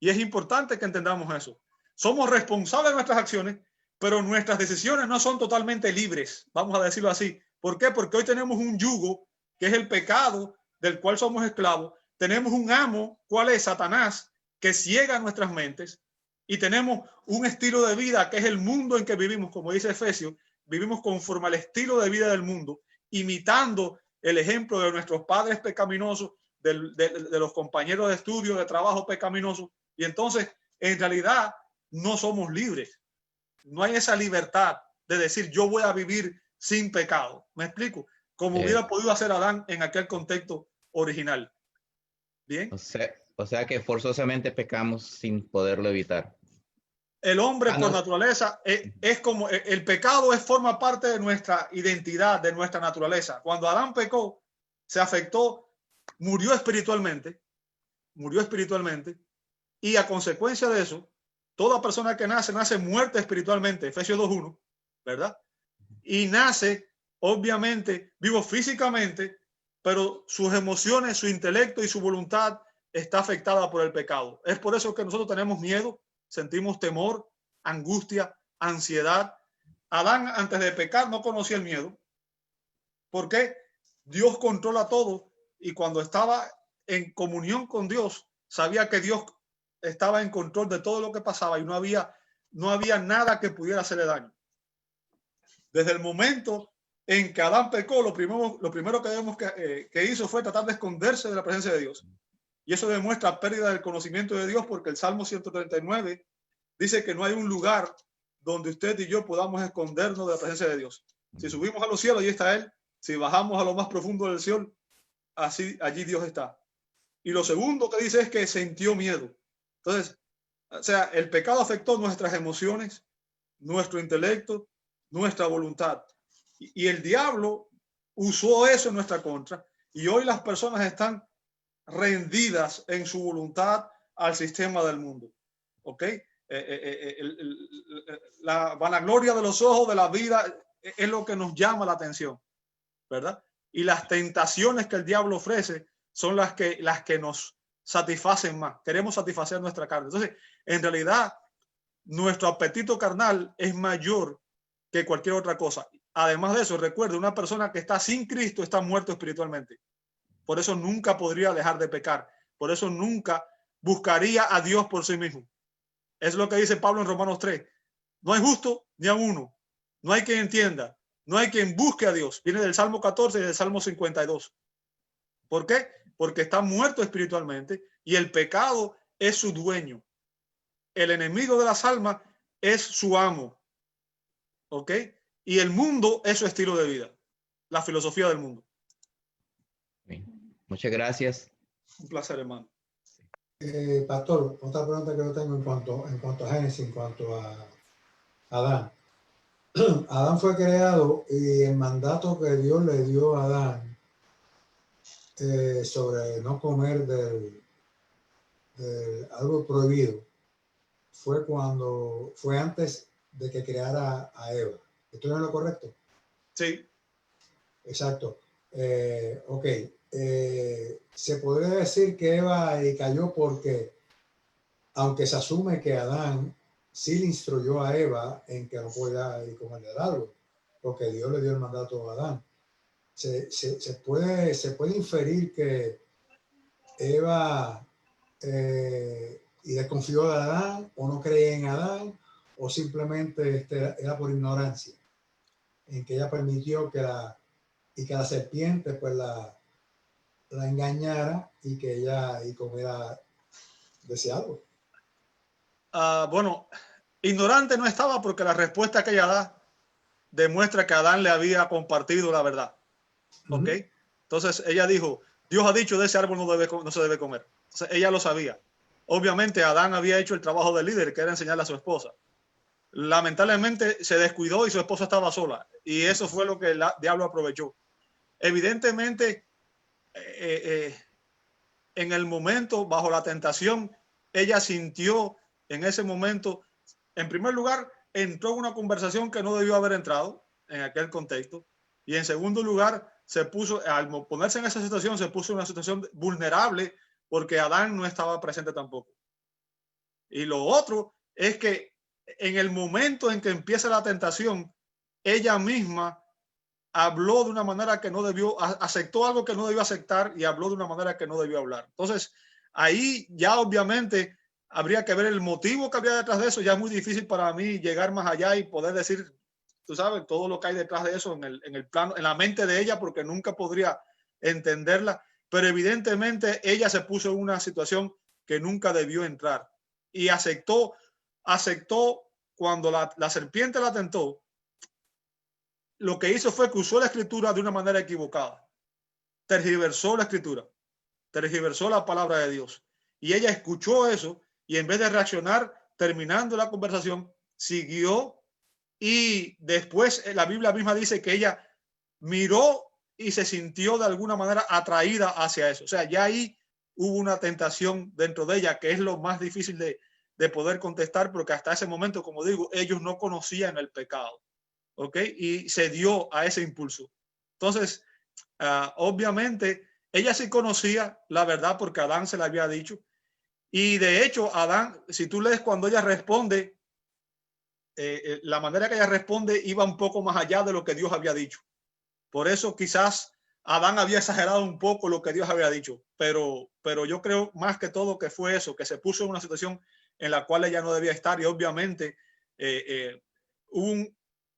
Y es importante que entendamos eso. Somos responsables de nuestras acciones, pero nuestras decisiones no son totalmente libres, vamos a decirlo así. ¿Por qué? Porque hoy tenemos un yugo, que es el pecado, del cual somos esclavos. Tenemos un amo, ¿cuál es? Satanás, que ciega nuestras mentes. Y tenemos un estilo de vida, que es el mundo en que vivimos, como dice Efesios. Vivimos conforme al estilo de vida del mundo, imitando el ejemplo de nuestros padres pecaminosos, de los compañeros de estudio, de trabajo pecaminosos. Y entonces, en realidad, no somos libres. No hay esa libertad de decir yo voy a vivir sin pecado. ¿Me explico? Como hubiera podido hacer Adán en aquel contexto original. Bien. O sea que forzosamente pecamos sin poderlo evitar. El hombre por naturaleza es como el pecado forma parte de nuestra identidad, de nuestra naturaleza. Cuando Adán pecó, se afectó, murió espiritualmente, y a consecuencia de eso, toda persona que nace muerta espiritualmente, Efesios 2:1, ¿verdad? Y nace, obviamente, vivo físicamente, pero sus emociones, su intelecto y su voluntad está afectada por el pecado. Es por eso que nosotros tenemos miedo, sentimos temor, angustia, ansiedad. Adán, antes de pecar, no conocía el miedo. ¿Por qué? Dios controla todo, y cuando estaba en comunión con Dios, sabía que Dios estaba en control de todo lo que pasaba y no había nada que pudiera hacerle daño. Desde el momento en que Adán pecó, lo primero que vemos que hizo fue tratar de esconderse de la presencia de Dios. Y eso demuestra pérdida del conocimiento de Dios, porque el Salmo 139 dice que no hay un lugar donde usted y yo podamos escondernos de la presencia de Dios. Si subimos a los cielos, allí está Él. Si bajamos a lo más profundo del cielo, allí Dios está. Y lo segundo que dice es que sintió miedo. Entonces, o sea, el pecado afectó nuestras emociones, nuestro intelecto, nuestra voluntad. Y el diablo usó eso en nuestra contra. Y hoy las personas están rendidas en su voluntad al sistema del mundo. ¿Ok? La vanagloria de los ojos de la vida es lo que nos llama la atención, ¿verdad? Y las tentaciones que el diablo ofrece son las que nos satisfacen más. Queremos satisfacer nuestra carne. Entonces, en realidad, nuestro apetito carnal es mayor que cualquier otra cosa. Además de eso, recuerde, una persona que está sin Cristo está muerto espiritualmente. Por eso nunca podría dejar de pecar. Por eso nunca buscaría a Dios por sí mismo. Es lo que dice Pablo en Romanos 3. No hay justo ni a uno. No hay quien entienda. No hay quien busque a Dios. Viene del Salmo 14 y del Salmo 52. ¿Por qué? Porque está muerto espiritualmente y el pecado es su dueño. El enemigo de las almas es su amo. ¿Ok? Y el mundo es su estilo de vida. La filosofía del mundo. Muchas gracias. Un placer, hermano. Pastor, otra pregunta que yo tengo en cuanto a Génesis, en cuanto a Adán. Adán fue creado y el mandato que Dios le dio a Adán sobre no comer del algo prohibido fue antes de que creara a Eva. ¿Esto no es lo correcto? Sí. Exacto. Ok. Se podría decir que Eva cayó porque, aunque se asume que Adán sí le instruyó a Eva en que no podía comer del árbol, porque Dios le dio el mandato a Adán, se puede inferir que Eva y desconfió de Adán, o no creía en Adán, o simplemente era por ignorancia, en que ella permitió que la serpiente pues la engañara y que ella comiera de ese árbol. Bueno, ignorante no estaba, porque la respuesta que ella da demuestra que Adán le había compartido la verdad. ¿Ok? Entonces ella dijo, Dios ha dicho de ese árbol no se debe comer. Entonces ella lo sabía. Obviamente Adán había hecho el trabajo del líder, que era enseñarle a su esposa. Lamentablemente se descuidó y su esposa estaba sola. Y eso fue lo que el diablo aprovechó. Evidentemente, en el momento, bajo la tentación, ella sintió en ese momento, en primer lugar, entró en una conversación que no debió haber entrado en aquel contexto. Y en segundo lugar, al ponerse en esa situación, se puso en una situación vulnerable, porque Adán no estaba presente tampoco. Y lo otro es que en el momento en que empieza la tentación, ella misma habló de una manera que no debió, aceptó algo que no debió aceptar, y habló de una manera que no debió hablar. Entonces, ahí ya obviamente habría que ver el motivo que había detrás de eso. Ya es muy difícil para mí llegar más allá y poder decir, tú sabes, todo lo que hay detrás de eso en el plano, en la mente de ella, porque nunca podría entenderla. Pero evidentemente ella se puso en una situación que nunca debió entrar, y aceptó cuando la serpiente la tentó. Lo que hizo fue que usó la escritura de una manera equivocada. Tergiversó la escritura, tergiversó la palabra de Dios. Y ella escuchó eso, y en vez de reaccionar, terminando la conversación, siguió. Y después la Biblia misma dice que ella miró y se sintió de alguna manera atraída hacia eso. O sea, ya ahí hubo una tentación dentro de ella, que es lo más difícil de poder contestar, porque hasta ese momento, como digo, ellos no conocían el pecado. ¿Ok? Y se dio a ese impulso. Entonces, obviamente, ella sí conocía la verdad, porque Adán se la había dicho. Y de hecho, Adán, si tú lees cuando ella responde, la manera que ella responde iba un poco más allá de lo que Dios había dicho. Por eso quizás Adán había exagerado un poco lo que Dios había dicho, pero yo creo más que todo que fue eso, que se puso en una situación en la cual ella no debía estar. Y obviamente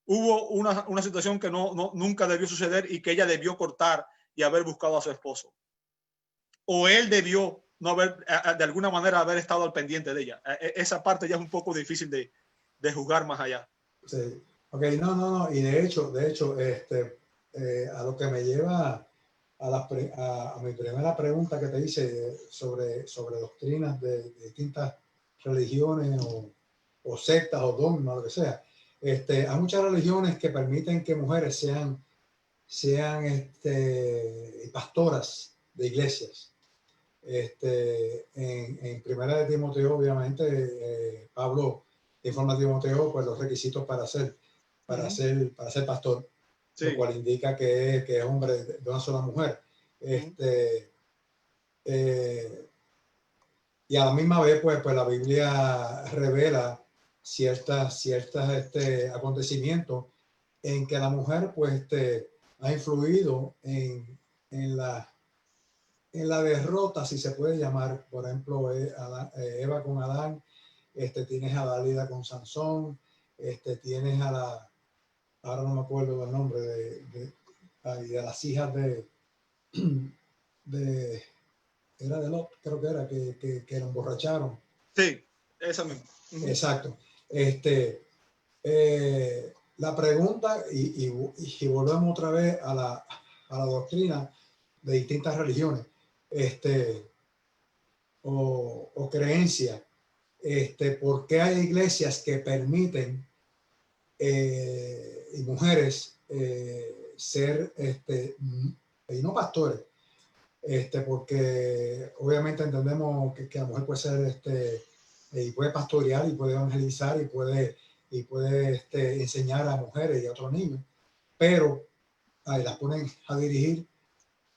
hubo una situación que nunca debió suceder, y que ella debió cortar y haber buscado a su esposo. O él debió no haber, de alguna manera, haber estado al pendiente de ella. Esa parte ya es un poco difícil de juzgar más allá. Sí. Ok, no. Y de hecho, a lo que me lleva a mi primera pregunta que te hice sobre doctrinas de distintas religiones o sectas o dogmas, lo que sea. Hay muchas religiones que permiten que mujeres sean pastoras de iglesias. En Primera de Timoteo, obviamente, Pablo informa a Timoteo pues los requisitos para ser pastor, sí, lo cual indica que es hombre de una sola mujer. Y a la misma vez, pues la Biblia revela ciertos acontecimientos en que la mujer pues ha influido en la derrota, si se puede llamar. Por ejemplo, Eva con Adán, tienes a Dalila con Sansón, tienes ahora no me acuerdo del nombre de las hijas era de Lot, creo que era, que lo emborracharon. Sí, esa misma. Exacto. La pregunta, y volvemos otra vez a la doctrina de distintas religiones, o creencias, ¿por qué hay iglesias que permiten y mujeres ser y no pastores? Porque obviamente entendemos que la mujer puede ser y puede pastorear y puede evangelizar y puede y puede enseñar a mujeres y a otros niños, pero las ponen a dirigir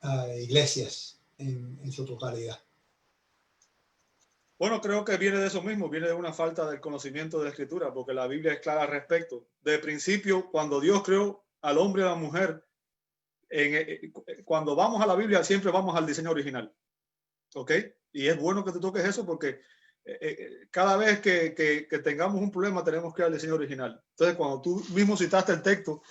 a iglesias en su totalidad. Bueno, creo que viene de eso mismo, viene de una falta del conocimiento de la Escritura, porque la Biblia es clara al respecto. De principio, cuando Dios creó al hombre y a la mujer, cuando vamos a la Biblia siempre vamos al diseño original. ¿Ok? Y es bueno que tú toques eso porque cada vez que tengamos un problema tenemos que ir al diseño original. Entonces, cuando tú mismo citaste el texto,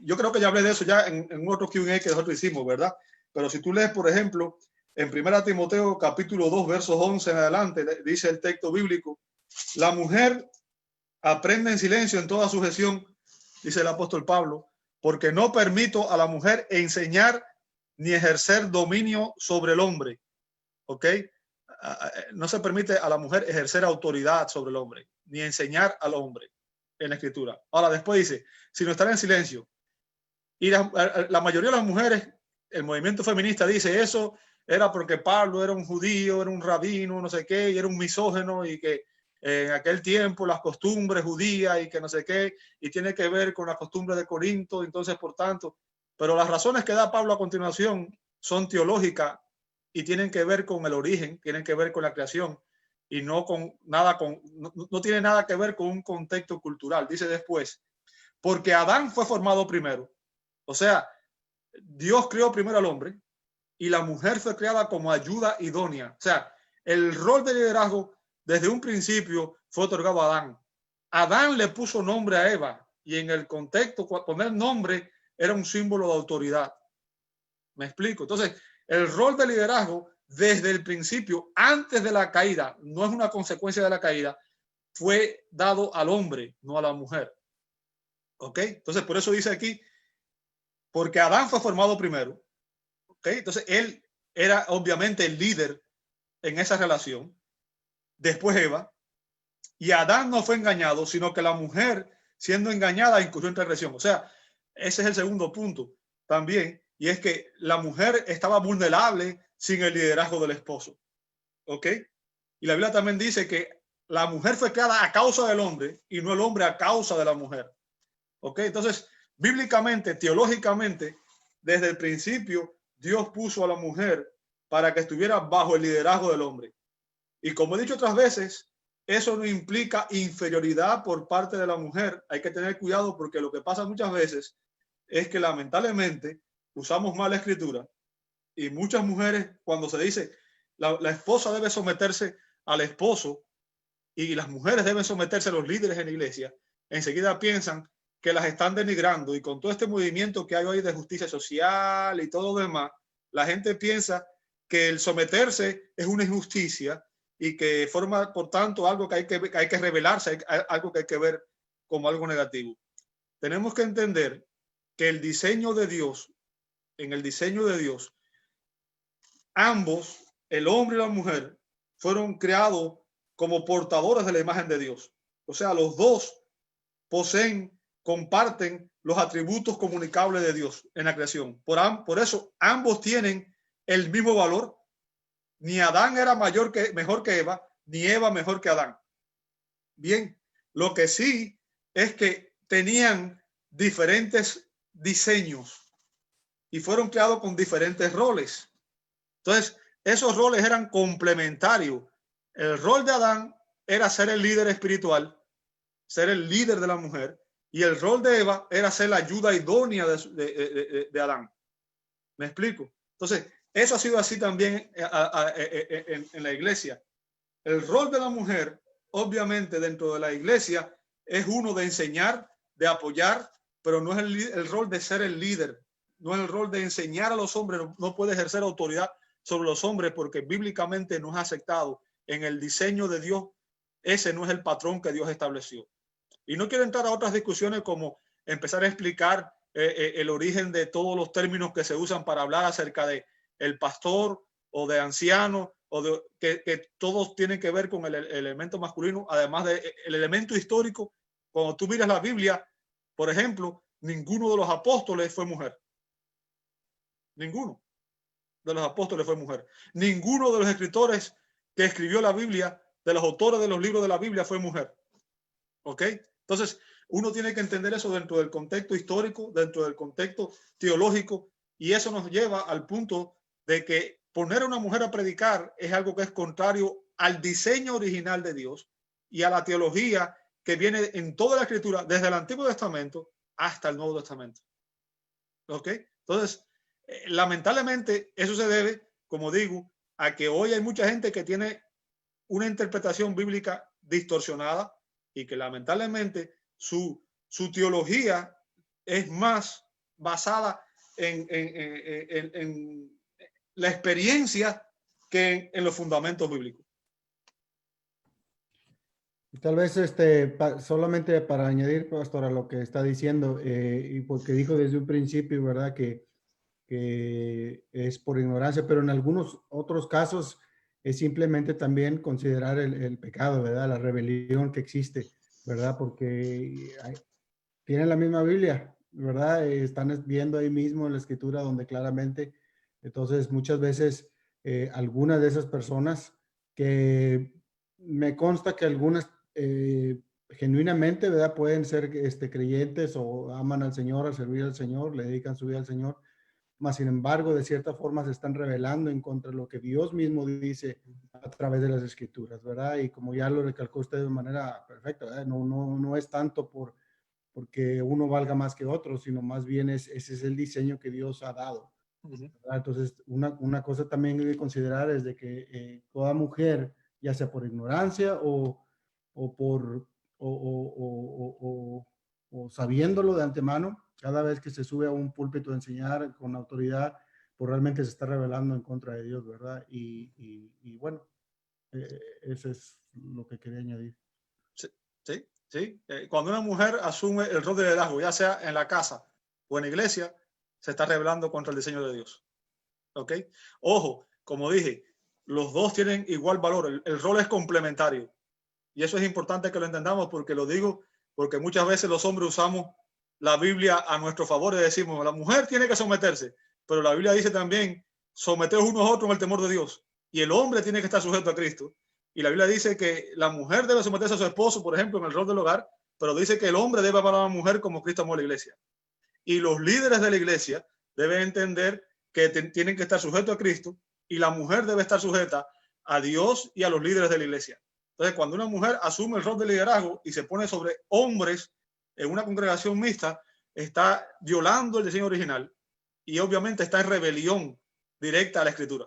yo creo que ya hablé de eso ya en otro Q&A que nosotros hicimos, ¿verdad? Pero si tú lees, por ejemplo, en 1 Timoteo capítulo 2, versos 11 en adelante, dice el texto bíblico, la mujer aprende en silencio en toda sujeción, dice el apóstol Pablo, porque no permito a la mujer enseñar ni ejercer dominio sobre el hombre. ¿Ok? No se permite a la mujer ejercer autoridad sobre el hombre, ni enseñar al hombre en la Escritura. Ahora, después dice, sino estar en silencio. Y la mayoría de las mujeres, el movimiento feminista dice eso era porque Pablo era un judío, era un rabino, no sé qué, y era un misógino, y que en aquel tiempo las costumbres judías y que no sé qué, y tiene que ver con las costumbres de Corinto, entonces por tanto, pero las razones que da Pablo a continuación son teológicas y tienen que ver con el origen, tienen que ver con la creación y no con nada, no tiene nada que ver con un contexto cultural. Dice después, porque Adán fue formado primero, o sea, Dios creó primero al hombre y la mujer fue creada como ayuda idónea. O sea, el rol de liderazgo desde un principio fue otorgado a Adán. Adán le puso nombre a Eva y en el contexto poner nombre era un símbolo de autoridad. ¿Me explico? Entonces, el rol de liderazgo desde el principio, antes de la caída, no es una consecuencia de la caída, fue dado al hombre, no a la mujer. ¿Ok? Entonces, por eso dice aquí, porque Adán fue formado primero. ¿Ok? Entonces, él era obviamente el líder en esa relación. Después Eva. Y Adán no fue engañado, sino que la mujer, siendo engañada, incurrió en transgresión. O sea, ese es el segundo punto también. Y es que la mujer estaba vulnerable sin el liderazgo del esposo. ¿Ok? Y la Biblia también dice que la mujer fue creada a causa del hombre y no el hombre a causa de la mujer. ¿Ok? Entonces, bíblicamente, teológicamente, desde el principio, Dios puso a la mujer para que estuviera bajo el liderazgo del hombre. Y como he dicho otras veces, eso no implica inferioridad por parte de la mujer. Hay que tener cuidado porque lo que pasa muchas veces es que lamentablemente usamos mal la escritura y muchas mujeres cuando se dice la esposa debe someterse al esposo y las mujeres deben someterse a los líderes en la iglesia, enseguida piensan que las están denigrando y con todo este movimiento que hay hoy de justicia social y todo lo demás, la gente piensa que el someterse es una injusticia y que forma, por tanto, algo que hay que rebelarse, algo que hay que ver como algo negativo. Tenemos que entender que el diseño de Dios, en el diseño de Dios, ambos, el hombre y la mujer, fueron creados como portadores de la imagen de Dios. O sea, los dos comparten los atributos comunicables de Dios en la creación. Por eso, ambos tienen el mismo valor. Ni Adán era mejor que Eva, ni Eva mejor que Adán. Bien, lo que sí es que tenían diferentes diseños y fueron creados con diferentes roles. Entonces, esos roles eran complementarios. El rol de Adán era ser el líder espiritual, ser el líder de la mujer, y el rol de Eva era ser la ayuda idónea de Adán. ¿Me explico? Entonces, eso ha sido así también en la iglesia. El rol de la mujer, obviamente, dentro de la iglesia, es uno de enseñar, de apoyar, pero no es el rol de ser el líder, no es el rol de enseñar a los hombres, no puede ejercer autoridad sobre los hombres porque bíblicamente no es aceptado. En el diseño de Dios, ese no es el patrón que Dios estableció. Y no quiero entrar a otras discusiones como empezar a explicar el origen de todos los términos que se usan para hablar acerca de el pastor o de anciano o de que todos tienen que ver con el elemento masculino, además del elemento histórico. Cuando tú miras la Biblia, por ejemplo, ninguno de los apóstoles fue mujer. Ninguno de los apóstoles fue mujer. Ninguno de los escritores que escribió la Biblia, de los autores de los libros de la Biblia, fue mujer. ¿Ok? Entonces, uno tiene que entender eso dentro del contexto histórico, dentro del contexto teológico, y eso nos lleva al punto de que poner a una mujer a predicar es algo que es contrario al diseño original de Dios y a la teología que viene en toda la Escritura, desde el Antiguo Testamento hasta el Nuevo Testamento. ¿Ok? Entonces, lamentablemente, eso se debe, como digo, a que hoy hay mucha gente que tiene una interpretación bíblica distorsionada y que lamentablemente su teología es más basada en la experiencia que en los fundamentos bíblicos. Y tal vez solamente para añadir, pastor, a lo que está diciendo, y porque dijo desde un principio, ¿verdad? Que es por ignorancia, pero en algunos otros casos es simplemente también considerar el pecado, ¿verdad? La rebelión que existe, ¿verdad? Porque tienen la misma Biblia, ¿verdad? Están viendo ahí mismo en la escritura donde claramente, entonces muchas veces algunas de esas personas que me consta que algunas genuinamente, ¿verdad? Pueden ser creyentes o aman al Señor, al servir al Señor, le dedican su vida al Señor, mas sin embargo, de cierta forma se están rebelando en contra de lo que Dios mismo dice a través de las escrituras, ¿verdad? Y como ya lo recalcó usted de manera perfecta, ¿verdad? No es tanto porque uno valga más que otro, sino más bien ese es el diseño que Dios ha dado. ¿Verdad? Entonces, una cosa también hay que considerar es de que toda mujer, ya sea por ignorancia o por o sabiéndolo de antemano, cada vez que se sube a un púlpito a enseñar con autoridad, pues realmente se está rebelando en contra de Dios, ¿verdad? Y bueno, eso es lo que quería añadir. Sí. Cuando una mujer asume el rol de liderazgo, ya sea en la casa o en la iglesia, se está rebelando contra el diseño de Dios. ¿Ok? Ojo, como dije, los dos tienen igual valor. El rol es complementario. Y eso es importante que lo entendamos, porque lo digo porque muchas veces los hombres usamos la Biblia a nuestro favor y decimos, la mujer tiene que someterse, pero la Biblia dice también, someteos unos a otros en el temor de Dios. Y el hombre tiene que estar sujeto a Cristo. Y la Biblia dice que la mujer debe someterse a su esposo, por ejemplo, en el rol del hogar, pero dice que el hombre debe amar a la mujer como Cristo amó a la iglesia. Y los líderes de la iglesia deben entender que tienen que estar sujetos a Cristo y la mujer debe estar sujeta a Dios y a los líderes de la iglesia. Entonces, cuando una mujer asume el rol de liderazgo y se pone sobre hombres en una congregación mixta, está violando el diseño original y obviamente está en rebelión directa a la Escritura.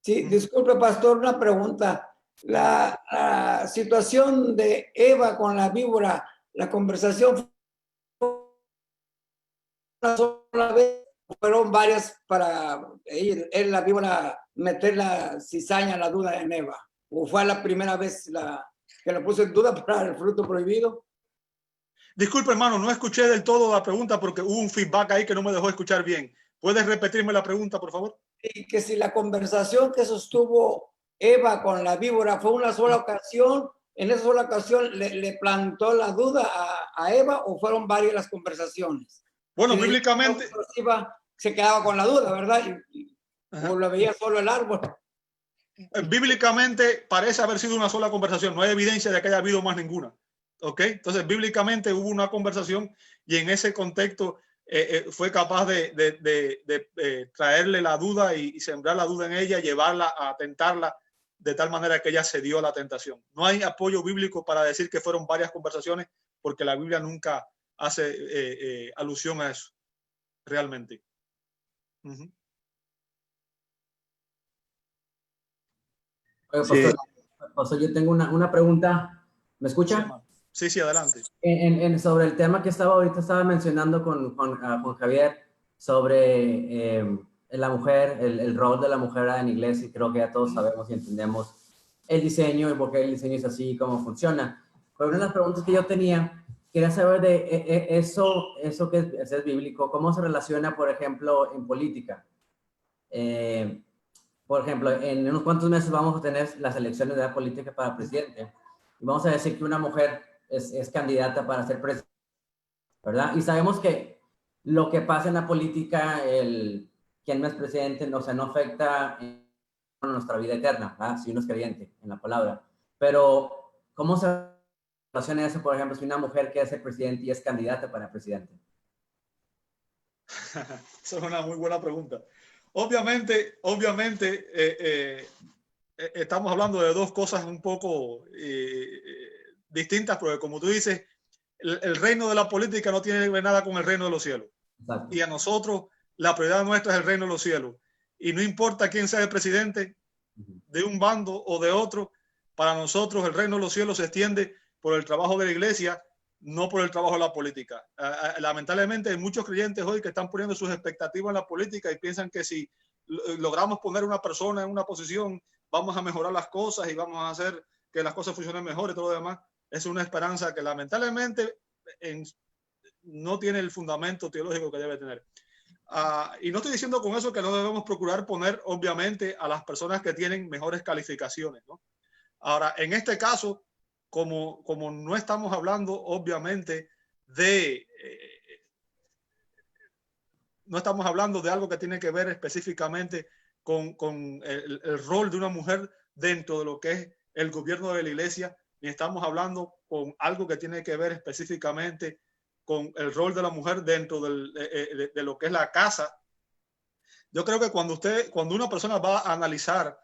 Sí, disculpe, pastor, una pregunta. La situación de Eva con la víbora, la conversación fue una sola vez, fueron varias para la víbora meter la cizaña, la duda en Eva, o fue la primera vez que la puso en duda para el fruto prohibido. Disculpe, hermano, no escuché del todo la pregunta porque hubo un feedback ahí que no me dejó escuchar bien. ¿Puedes repetirme la pregunta, por favor? Y que si la conversación que sostuvo Eva con la víbora fue una sola ocasión, en esa sola ocasión le plantó la duda a Eva, o fueron varias las conversaciones. Bueno, si bíblicamente se quedaba con la duda, ¿verdad? O lo veía solo el árbol. Bíblicamente parece haber sido una sola conversación, no hay evidencia de que haya habido más ninguna. ¿Ok? Entonces, bíblicamente hubo una conversación y en ese contexto fue capaz de traerle la duda y sembrar la duda en ella, llevarla a tentarla de tal manera que ella cedió a la tentación. No hay apoyo bíblico para decir que fueron varias conversaciones porque la Biblia nunca hace alusión a eso, realmente. Oye, pastor, pastor, yo tengo una pregunta. ¿Me escucha? Sí, adelante. Sobre el tema que estaba mencionando con Javier sobre la mujer, el rol de la mujer en la iglesia, y creo que ya todos sabemos y entendemos el diseño y por qué el diseño es así y cómo funciona. Pero una de las preguntas que yo tenía, quería saber de eso que es bíblico, cómo se relaciona, por ejemplo, en política. Por ejemplo, en unos cuantos meses vamos a tener las elecciones de la política para presidente. Y vamos a decir que una mujer es candidata para ser presidente, ¿verdad? Y sabemos que lo que pasa en la política, quien no es presidente, no afecta nuestra vida eterna, ¿verdad? Si uno es creyente en la palabra. Pero, ¿cómo se relaciona eso, por ejemplo, si una mujer quiere ser presidente y es candidata para presidente? Esa es una muy buena pregunta. Obviamente, estamos hablando de dos cosas un poco distintas, porque como tú dices, el reino de la política no tiene que ver nada con el reino de los cielos. Exacto. Y a nosotros, la prioridad nuestra es el reino de los cielos. Y no importa quién sea el presidente de un bando o de otro, para nosotros el reino de los cielos se extiende por el trabajo de la iglesia, no por el trabajo de la política. Lamentablemente hay muchos creyentes hoy que están poniendo sus expectativas en la política y piensan que si logramos poner una persona en una posición, vamos a mejorar las cosas y vamos a hacer que las cosas funcionen mejor y todo lo demás. Es una esperanza que lamentablemente no tiene el fundamento teológico que debe tener. Y no estoy diciendo con eso que no debemos procurar poner, obviamente, a las personas que tienen mejores calificaciones, ¿no? Ahora, en este caso, como no estamos hablando, obviamente, no estamos hablando de algo que tiene que ver específicamente con el rol de una mujer dentro de lo que es el gobierno de la iglesia, ni estamos hablando con algo que tiene que ver específicamente con el rol de la mujer dentro de lo que es la casa. Yo creo que cuando una persona va a analizar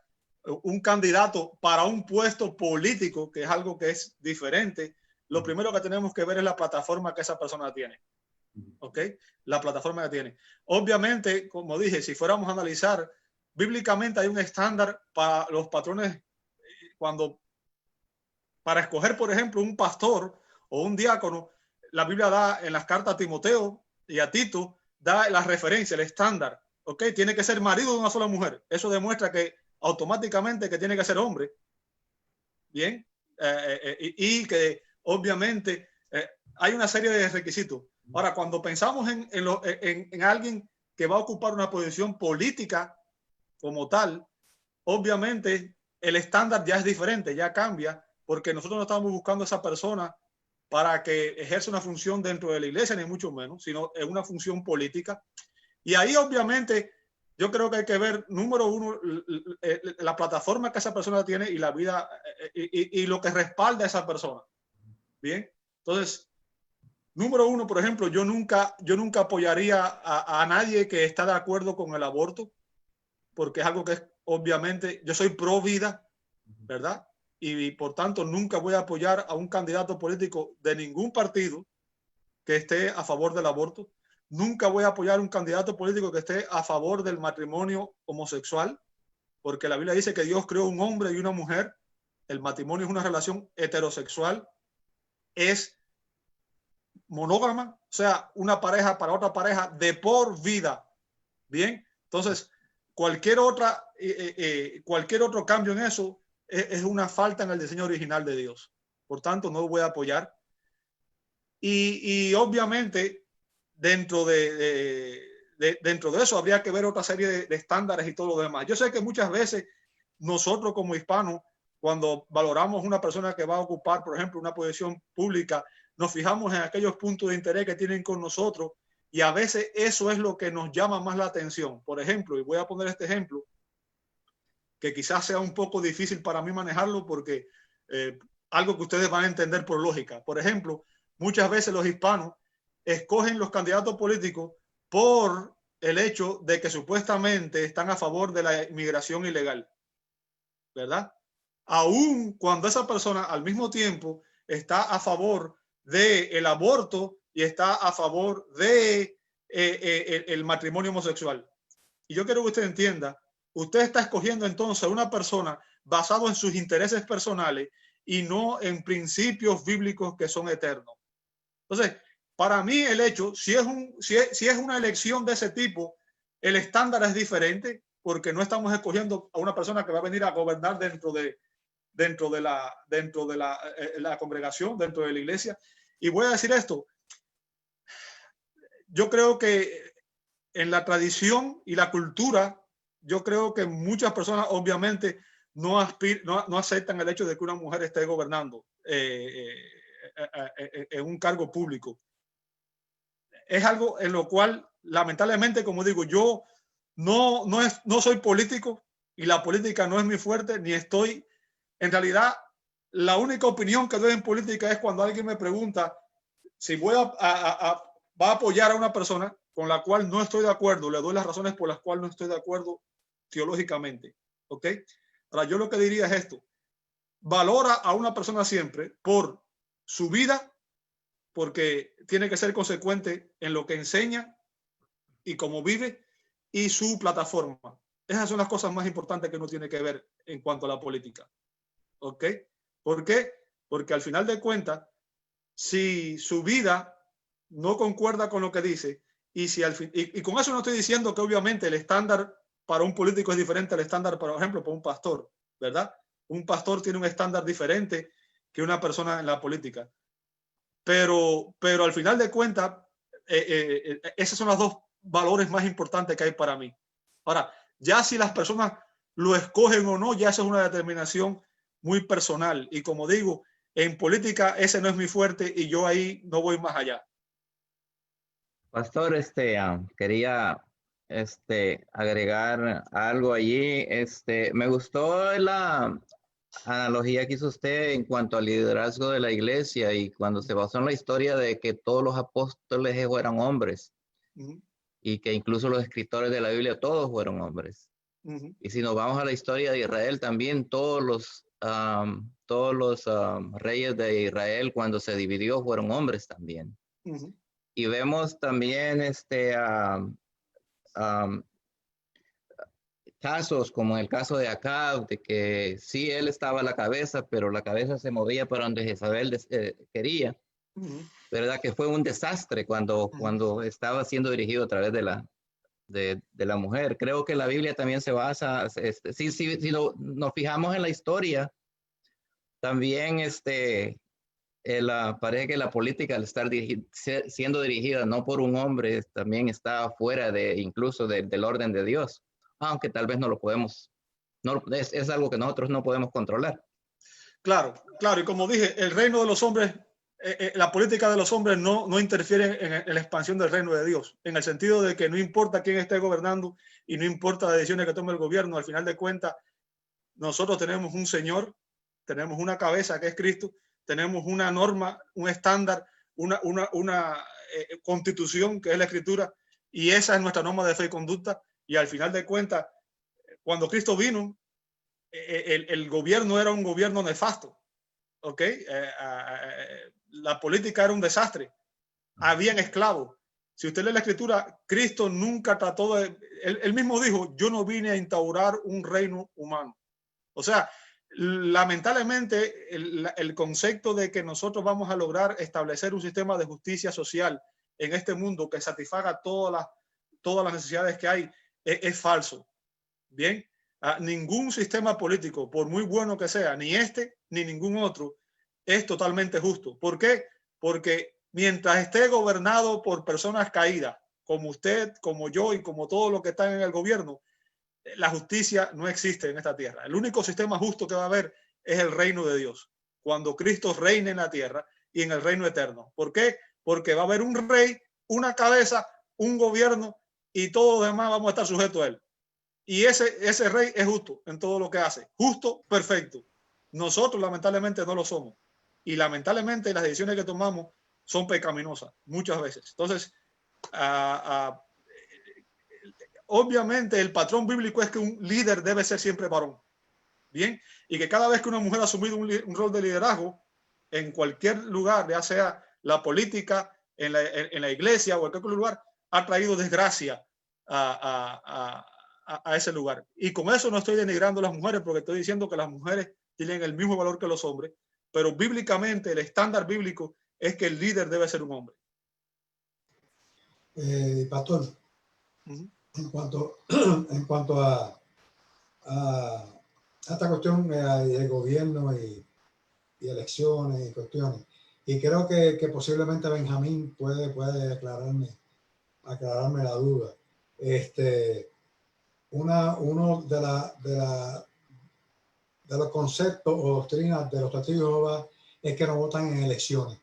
un candidato para un puesto político, que es algo que es diferente, lo primero que tenemos que ver es la plataforma que esa persona tiene. ¿Ok? La plataforma que tiene. Obviamente, como dije, si fuéramos a analizar, bíblicamente hay un estándar para los patrones para escoger, por ejemplo, un pastor o un diácono. La Biblia da en las cartas a Timoteo y a Tito, da la referencia, el estándar. ¿Ok? Tiene que ser marido de una sola mujer. Eso demuestra que automáticamente que tiene que ser hombre. Bien. Y que obviamente hay una serie de requisitos. Ahora, cuando pensamos en alguien que va a ocupar una posición política como tal, obviamente el estándar ya es diferente, ya cambia, porque nosotros no estamos buscando a esa persona para que ejerza una función dentro de la iglesia, ni mucho menos, sino en una función política. Y ahí obviamente yo creo que hay que ver, número uno, la plataforma que esa persona tiene y la vida y lo que respalda a esa persona. Bien, entonces, número uno, por ejemplo, yo nunca apoyaría a nadie que está de acuerdo con el aborto, porque es algo que es, obviamente, yo soy pro vida, ¿verdad? Y por tanto nunca voy a apoyar a un candidato político de ningún partido que esté a favor del aborto. Nunca voy a apoyar a un candidato político que esté a favor del matrimonio homosexual, porque la Biblia dice que Dios creó un hombre y una mujer. El matrimonio es una relación heterosexual, es monógama, o sea, una pareja para otra pareja de por vida. Bien, entonces cualquier otro cambio en eso es una falta en el diseño original de Dios. Por tanto, no lo voy a apoyar. Y obviamente dentro de eso habría que ver otra serie de estándares y todo lo demás. Yo sé que muchas veces nosotros como hispanos, cuando valoramos una persona que va a ocupar, por ejemplo, una posición pública, nos fijamos en aquellos puntos de interés que tienen con nosotros y a veces eso es lo que nos llama más la atención. Por ejemplo, y voy a poner este ejemplo, que quizás sea un poco difícil para mí manejarlo porque algo que ustedes van a entender por lógica. Por ejemplo, muchas veces los hispanos escogen los candidatos políticos por el hecho de que supuestamente están a favor de la inmigración ilegal, ¿verdad? Aún cuando esa persona al mismo tiempo está a favor del aborto y está a favor de el matrimonio homosexual. Y yo quiero que usted entienda, usted está escogiendo entonces a una persona basado en sus intereses personales y no en principios bíblicos que son eternos. Entonces, para mí el hecho, si es una elección de ese tipo, el estándar es diferente porque no estamos escogiendo a una persona que va a venir a gobernar dentro de la congregación, dentro de la iglesia. Y voy a decir esto, yo creo que en la tradición y la cultura, yo creo que muchas personas obviamente no aceptan el hecho de que una mujer esté gobernando en un cargo público. Es algo en lo cual, lamentablemente, como digo, yo no soy político, y la política no es mi fuerte, ni estoy, en realidad, la única opinión que doy en política es cuando alguien me pregunta si va a apoyar a una persona con la cual no estoy de acuerdo, le doy las razones por las cuales no estoy de acuerdo teológicamente, ¿ok? Ahora, yo lo que diría es esto: valora a una persona siempre por su vida, porque tiene que ser consecuente en lo que enseña y cómo vive, y su plataforma. Esas son las cosas más importantes que uno tiene que ver en cuanto a la política, ¿ok? ¿Por qué? Porque al final de cuentas, si su vida no concuerda con lo que dice, y si al fin, y con eso no estoy diciendo que obviamente el estándar para un político es diferente al estándar, por ejemplo, para un pastor, ¿verdad? Un pastor tiene un estándar diferente que una persona en la política. Pero al final de cuentas, esos son los dos valores más importantes que hay para mí. Ahora, ya si las personas lo escogen o no, ya eso es una determinación muy personal. Y como digo, en política ese no es mi fuerte y yo ahí no voy más allá. Pastor, quería agregar algo allí. Me gustó la analogía que hizo usted en cuanto al liderazgo de la iglesia y cuando se basó en la historia de que todos los apóstoles fueran hombres y que incluso los escritores de la Biblia todos fueron hombres. Y si nos vamos a la historia de Israel también, todos los reyes de Israel cuando se dividió fueron hombres también. Y vemos también casos como en el caso de Acab, de que sí, él estaba a la cabeza, pero la cabeza se movía para donde Jezabel quería. ¿Verdad? Que fue un desastre cuando estaba siendo dirigido a través de la mujer. Creo que la Biblia también se basa, si nos fijamos en la historia, también parece que la política, al estar siendo dirigida no por un hombre, también está fuera incluso del orden de Dios, aunque tal vez no lo podemos, es algo que nosotros no podemos controlar. Claro, y como dije, el reino de los hombres, la política de los hombres no interfiere en la expansión del reino de Dios, en el sentido de que no importa quién esté gobernando y no importa las decisiones que tome el gobierno, al final de cuentas, nosotros tenemos un Señor, tenemos una cabeza que es Cristo, tenemos una norma, un estándar, una constitución que es la Escritura, y esa es nuestra norma de fe y conducta. Y al final de cuentas, cuando Cristo vino, el gobierno era un gobierno nefasto, ¿ok? La política era un desastre, habían esclavos. Si usted lee la Escritura, Cristo nunca trató de, él mismo dijo, yo no vine a instaurar un reino humano. O sea, lamentablemente el concepto de que nosotros vamos a lograr establecer un sistema de justicia social en este mundo que satisfaga todas las necesidades que hay es falso. Bien, ningún sistema político, por muy bueno que sea, ni este ni ningún otro, es totalmente justo. ¿Por qué? Porque mientras esté gobernado por personas caídas, como usted, como yo y como todos los que están en el gobierno, la justicia no existe en esta tierra. El único sistema justo que va a haber es el reino de Dios, cuando Cristo reine en la tierra y en el reino eterno. ¿Por qué? Porque va a haber un rey, una cabeza, un gobierno y todos los demás vamos a estar sujetos a él. Y ese rey es justo en todo lo que hace. Justo, perfecto. Nosotros lamentablemente no lo somos. Y lamentablemente las decisiones que tomamos son pecaminosas muchas veces. Entonces, obviamente el patrón bíblico es que un líder debe ser siempre varón. Bien, y que cada vez que una mujer ha asumido un rol de liderazgo en cualquier lugar, ya sea la política, en la iglesia o en cualquier lugar, ha traído desgracia a ese lugar. Y con eso no estoy denigrando a las mujeres, porque estoy diciendo que las mujeres tienen el mismo valor que los hombres, pero bíblicamente el estándar bíblico es que el líder debe ser un hombre. Pastor, en cuanto a esta cuestión de gobierno y elecciones y cuestiones, y creo que posiblemente Benjamín puede aclararme la duda. Uno de los conceptos o doctrinas de los testigos de Jehová es que no votan en elecciones,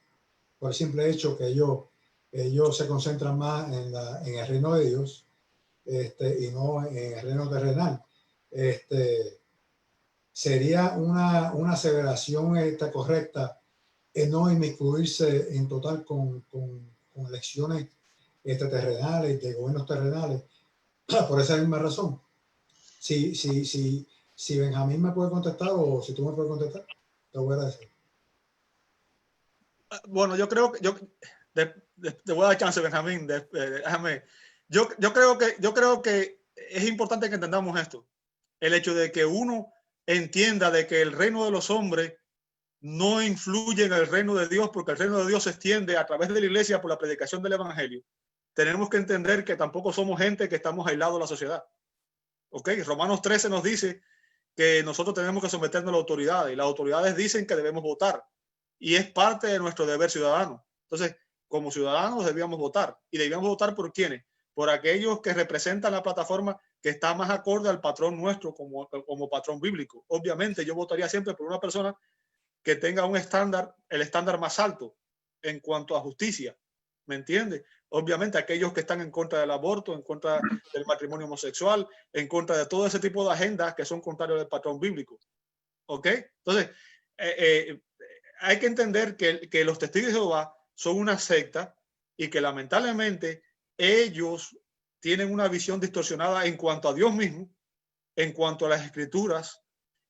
por el simple hecho que ellos se concentran más en el reino de Dios y no en el reino terrenal. sería una aseveración correcta en no inmiscuirse en total con elecciones terrenales, de gobiernos terrenales, por esa misma razón. Si Benjamín me puede contestar o si tú me puedes contestar, te voy a decir. Bueno, yo creo que te voy a dar chance, Benjamín. Déjame. Yo creo que es importante que entendamos esto. El hecho de que uno entienda de que el reino de los hombres no influye en el reino de Dios, porque el reino de Dios se extiende a través de la iglesia por la predicación del evangelio. Tenemos que entender que tampoco somos gente que estamos aislados de la sociedad. ¿Ok? Romanos 13 nos dice que nosotros tenemos que someternos a la autoridad y las autoridades dicen que debemos votar y es parte de nuestro deber ciudadano. Entonces, como ciudadanos debíamos votar y debíamos votar por ¿quiénes? Por aquellos que representan la plataforma que está más acorde al patrón nuestro como patrón bíblico. Obviamente yo votaría siempre por una persona que tenga un estándar, el estándar más alto en cuanto a justicia. ¿Me entiende? Obviamente aquellos que están en contra del aborto, en contra del matrimonio homosexual, en contra de todo ese tipo de agendas que son contrarios al patrón bíblico. ¿Ok? Entonces, hay que entender que los testigos de Jehová son una secta y que lamentablemente ellos tienen una visión distorsionada en cuanto a Dios mismo, en cuanto a las escrituras,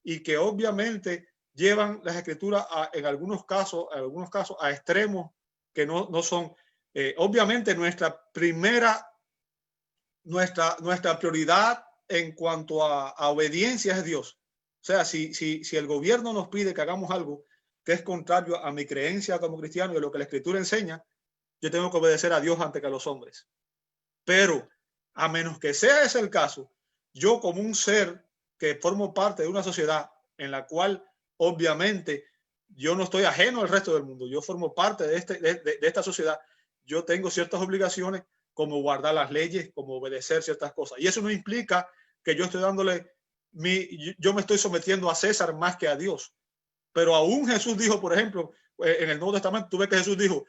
y que obviamente llevan las escrituras en algunos casos a extremos que no son. Obviamente nuestra prioridad en cuanto a obediencia es Dios. O sea, si el gobierno nos pide que hagamos algo que es contrario a mi creencia como cristiano y a lo que la escritura enseña, yo tengo que obedecer a Dios antes que a los hombres. Pero a menos que sea ese el caso, yo como un ser que formo parte de una sociedad en la cual obviamente yo no estoy ajeno al resto del mundo, yo formo parte de esta sociedad, yo tengo ciertas obligaciones como guardar las leyes, como obedecer ciertas cosas. Y eso no implica que yo estoy yo me estoy sometiendo a César más que a Dios. Pero aún Jesús dijo, por ejemplo, en el Nuevo Testamento, tú ves que Jesús dijo,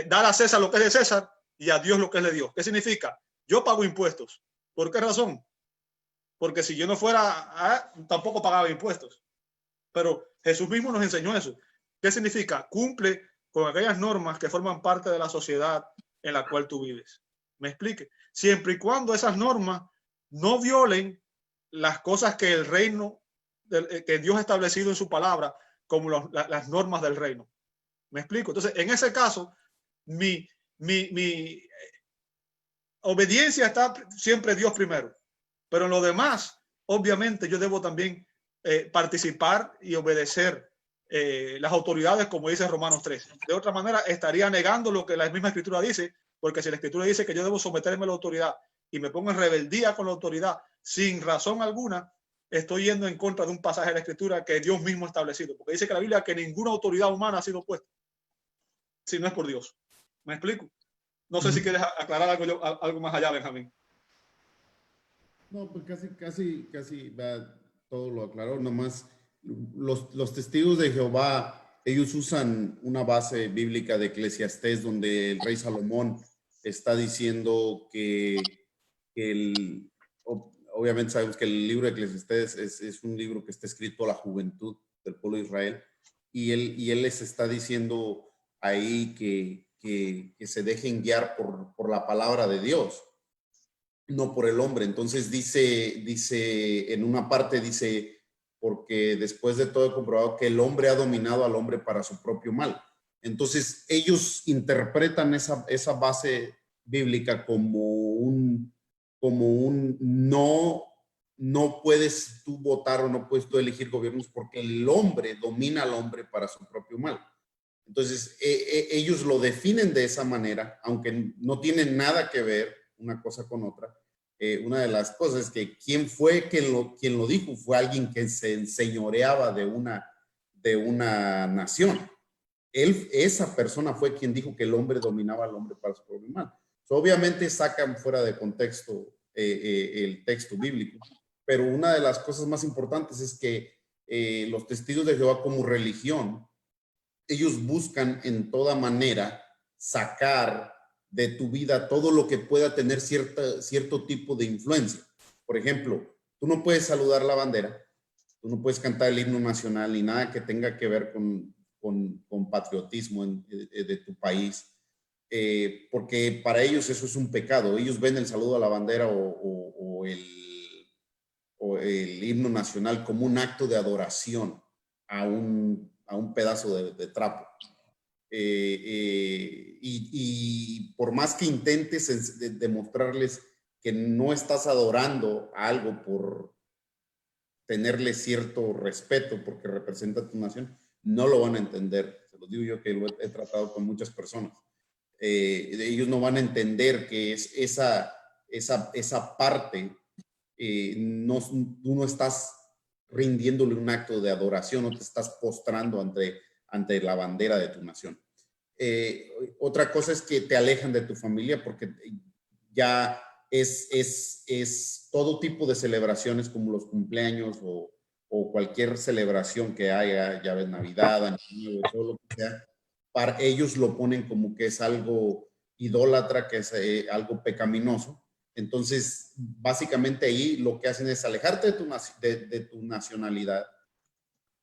dar a César lo que es de César y a Dios lo que es de Dios. ¿Qué significa? Yo pago impuestos. ¿Por qué razón? Porque si yo no fuera, tampoco pagaba impuestos. Pero Jesús mismo nos enseñó eso. ¿Qué significa? Cumple con aquellas normas que forman parte de la sociedad en la cual tú vives. ¿Me explique? Siempre y cuando esas normas no violen las cosas que el reino, que Dios ha establecido en su palabra, como las normas del reino. ¿Me explico? Entonces, en ese caso, mi obediencia está siempre Dios primero. Pero en lo demás, obviamente, yo debo también participar y obedecer las autoridades, como dice Romanos 3. De otra manera, estaría negando lo que la misma escritura dice, porque si la escritura dice que yo debo someterme a la autoridad y me pongo en rebeldía con la autoridad sin razón alguna, estoy yendo en contra de un pasaje de la escritura que Dios mismo ha establecido, porque dice que la Biblia que ninguna autoridad humana ha sido puesta si no es por Dios. ¿Me explico? No sé si quieres aclarar algo más allá, Benjamín. No, pues casi todo lo aclaró. Nomás los testigos de Jehová, ellos usan una base bíblica de Eclesiastés donde el rey Salomón está diciendo que obviamente sabemos que el libro de Eclesiastés es un libro que está escrito a la juventud del pueblo de Israel y él les está diciendo ahí que se dejen guiar por la palabra de Dios, no por el hombre. Entonces dice en una parte, dice, porque después de todo he comprobado que el hombre ha dominado al hombre para su propio mal. Entonces ellos interpretan esa base bíblica como un no puedes tú votar o no puedes tú elegir gobiernos porque el hombre domina al hombre para su propio mal. Entonces, ellos lo definen de esa manera, aunque no tienen nada que ver una cosa con otra. Una de las cosas es que quien lo dijo fue alguien que se enseñoreaba de una nación. Esa persona fue quien dijo que el hombre dominaba al hombre para su propio mal. Obviamente sacan fuera de contexto el texto bíblico, pero una de las cosas más importantes es que los testigos de Jehová como religión, ellos buscan en toda manera sacar de tu vida todo lo que pueda tener cierto tipo de influencia. Por ejemplo, Tú no puedes saludar la bandera, tú no puedes cantar el himno nacional ni nada que tenga que ver con patriotismo de tu país, porque para ellos eso es un pecado. Ellos ven el saludo a la bandera o el himno nacional como un acto de adoración a un pedazo de trapo. Y por más que intentes demostrarles que no estás adorando a algo por tenerle cierto respeto porque representa tu nación, no lo van a entender. Se los digo yo que lo he tratado con muchas personas. Ellos no van a entender que es esa parte. Tú no estás rindiéndole un acto de adoración, no te estás postrando ante la bandera de tu nación. Otra cosa es que te alejan de tu familia porque ya es todo tipo de celebraciones como los cumpleaños o cualquier celebración que haya, ya ves, Navidad, Año Nuevo, todo lo que sea, para ellos lo ponen como que es algo idólatra, que es algo pecaminoso. Entonces, básicamente ahí lo que hacen es alejarte de tu nacionalidad,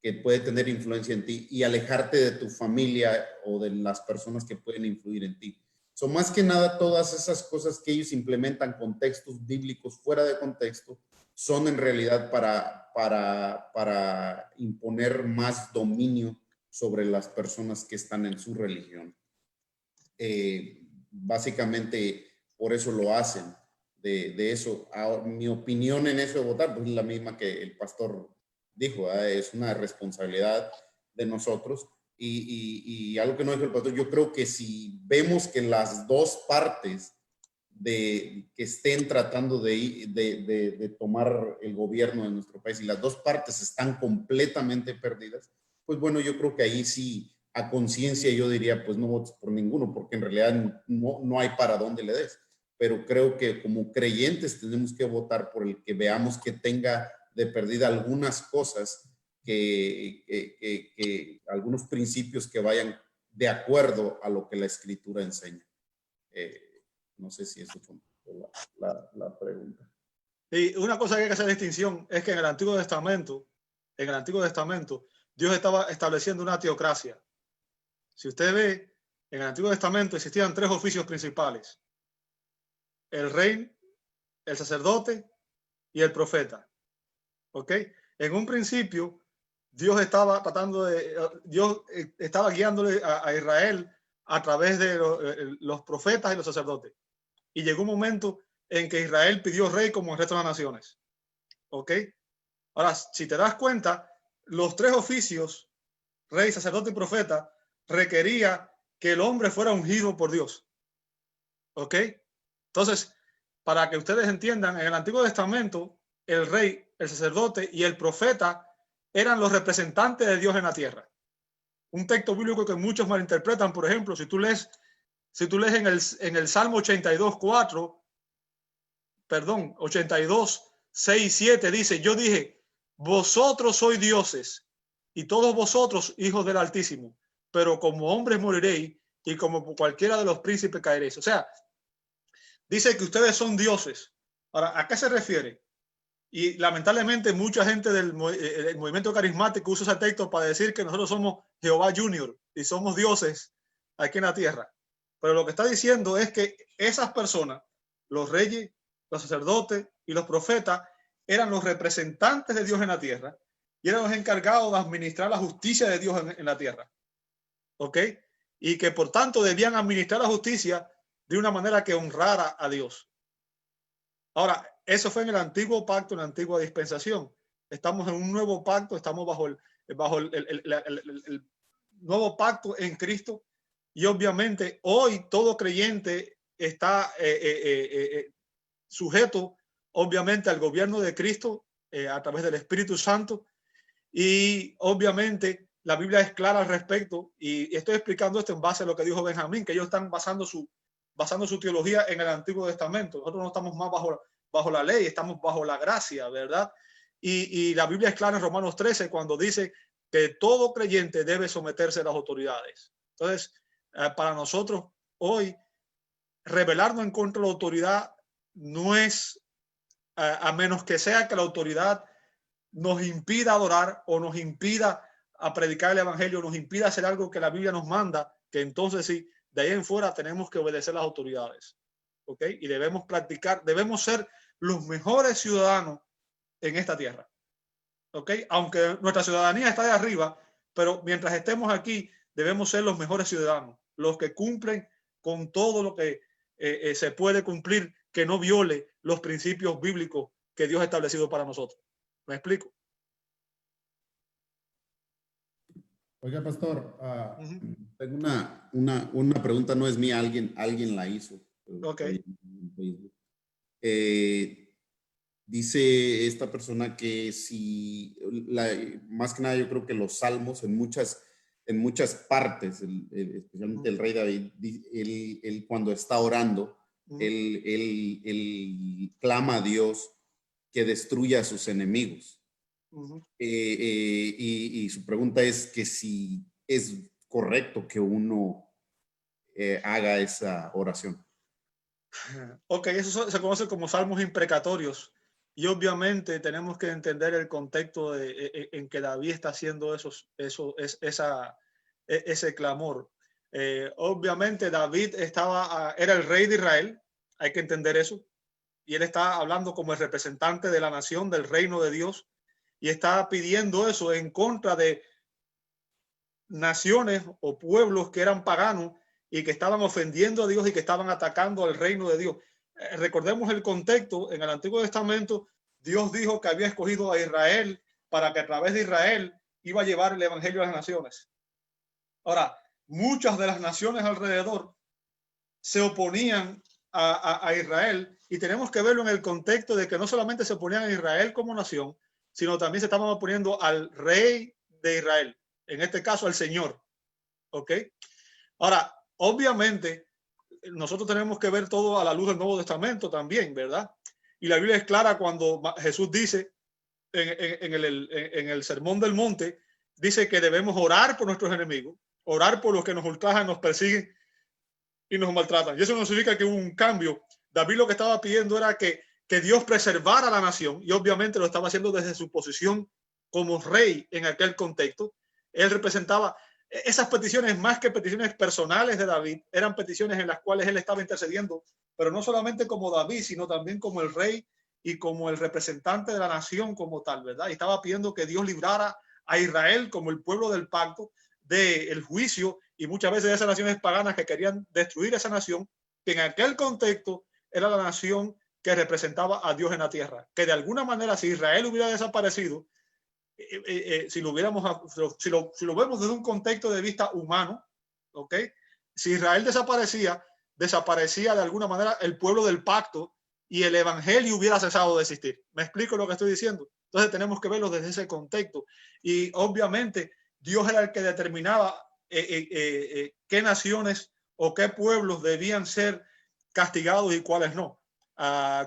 que puede tener influencia en ti, y alejarte de tu familia o de las personas que pueden influir en ti. Son más que nada todas esas cosas que ellos implementan con textos bíblicos fuera de contexto, son en realidad para imponer más dominio sobre las personas que están en su religión. Básicamente por eso lo hacen. De eso. Ahora, mi opinión en eso de votar pues, es la misma que el pastor dijo, es una responsabilidad de nosotros y algo que no dijo el pastor, yo creo que si vemos que las dos partes que estén tratando de tomar el gobierno de nuestro país y las dos partes están completamente perdidas, pues bueno, yo creo que ahí sí, a conciencia yo diría, pues no votes por ninguno, porque en realidad no hay para dónde le des. Pero creo que como creyentes tenemos que votar por el que veamos que tenga de perdida algunas cosas, algunos principios que vayan de acuerdo a lo que la Escritura enseña. No sé si eso fue la pregunta. Y una cosa que hay que hacer distinción es que en el Antiguo Testamento, Dios estaba estableciendo una teocracia. Si usted ve, en el Antiguo Testamento existían 3 oficios principales: el rey, el sacerdote y el profeta. ¿Ok? En un principio, Dios estaba guiándole a Israel a través de los profetas y los sacerdotes. Y llegó un momento en que Israel pidió rey como el resto de las naciones. ¿Ok? Ahora, si te das cuenta, los 3 oficios, rey, sacerdote y profeta, requería que el hombre fuera ungido por Dios. ¿Ok? Entonces, para que ustedes entiendan, en el Antiguo Testamento, el rey, el sacerdote y el profeta eran los representantes de Dios en la tierra. Un texto bíblico que muchos malinterpretan, por ejemplo, si tú lees en el Salmo 82, 6, 7, dice, yo dije, vosotros sois dioses y todos vosotros hijos del Altísimo, pero como hombres moriréis y como cualquiera de los príncipes caeréis. O sea, dice que ustedes son dioses. Ahora, ¿a qué se refiere? Y lamentablemente mucha gente del movimiento carismático usa ese texto para decir que nosotros somos Jehová Junior y somos dioses aquí en la tierra. Pero lo que está diciendo es que esas personas, los reyes, los sacerdotes y los profetas, eran los representantes de Dios en la tierra y eran los encargados de administrar la justicia de Dios en la tierra. ¿Ok? Y que por tanto debían administrar la justicia de una manera que honrara a Dios. Ahora, eso fue en el antiguo pacto, en la antigua dispensación. Estamos en un nuevo pacto, estamos bajo el nuevo pacto en Cristo. Y obviamente hoy todo creyente está sujeto, obviamente, al gobierno de Cristo a través del Espíritu Santo. Y obviamente la Biblia es clara al respecto. Y estoy explicando esto en base a lo que dijo Benjamín, que ellos están basando su teología en el Antiguo Testamento. Nosotros no estamos más bajo la ley, estamos bajo la gracia, ¿verdad? Y la Biblia es clara en Romanos 13 cuando dice que todo creyente debe someterse a las autoridades. Entonces, para nosotros hoy, rebelarnos en contra de la autoridad no es a menos que sea que la autoridad nos impida adorar o nos impida a predicar el evangelio, nos impida hacer algo que la Biblia nos manda, que entonces sí, de ahí en fuera tenemos que obedecer las autoridades. ¿Ok? Y debemos practicar, debemos ser los mejores ciudadanos en esta tierra. ¿Ok? Aunque nuestra ciudadanía está de arriba, pero mientras estemos aquí, debemos ser los mejores ciudadanos, los que cumplen con todo lo que se puede cumplir, que no viole los principios bíblicos que Dios ha establecido para nosotros. ¿Me explico? Oiga, pastor, tengo una pregunta, no es mía, alguien la hizo. Okay. Dice esta persona que si, más que nada yo creo que los salmos en muchas partes, especialmente el rey David, él cuando está orando, él clama a Dios que destruya a sus enemigos. Y su pregunta es que si es correcto que uno haga esa oración. Ok, eso se conoce como salmos imprecatorios. Y obviamente tenemos que entender el contexto en que David está haciendo ese clamor. Obviamente David era el rey de Israel, hay que entender eso. Y él está hablando como el representante de la nación, del reino de Dios. Y está pidiendo eso en contra de naciones o pueblos que eran paganos y que estaban ofendiendo a Dios y que estaban atacando al reino de Dios. Recordemos el contexto. En el Antiguo Testamento, Dios dijo que había escogido a Israel para que a través de Israel iba a llevar el evangelio a las naciones. Ahora, muchas de las naciones alrededor se oponían a Israel, y tenemos que verlo en el contexto de que no solamente se oponían a Israel como nación, sino también se estaban oponiendo al rey de Israel, en este caso al Señor. ¿Ok? Ahora, obviamente, nosotros tenemos que ver todo a la luz del Nuevo Testamento también, ¿verdad? Y la Biblia es clara cuando Jesús dice en el Sermón del Monte, dice que debemos orar por nuestros enemigos, orar por los que nos ultrajan, nos persiguen y nos maltratan. Y eso no significa que hubo un cambio. David lo que estaba pidiendo era que Dios preservara la nación, y obviamente lo estaba haciendo desde su posición como rey en aquel contexto. Él representaba esas peticiones, más que peticiones personales de David, eran peticiones en las cuales él estaba intercediendo, pero no solamente como David, sino también como el rey y como el representante de la nación como tal, ¿verdad? Y estaba pidiendo que Dios librara a Israel como el pueblo del pacto del juicio, y muchas veces de esas naciones paganas que querían destruir esa nación, que en aquel contexto era la nación que representaba a Dios en la tierra, que de alguna manera, si Israel hubiera desaparecido, si lo vemos desde un contexto de vista humano, ¿ok? Si Israel desaparecía de alguna manera el pueblo del pacto, y el evangelio hubiera cesado de existir. ¿Me explico lo que estoy diciendo? Entonces tenemos que verlo desde ese contexto. Y obviamente Dios era el que determinaba qué naciones o qué pueblos debían ser castigados y cuáles no.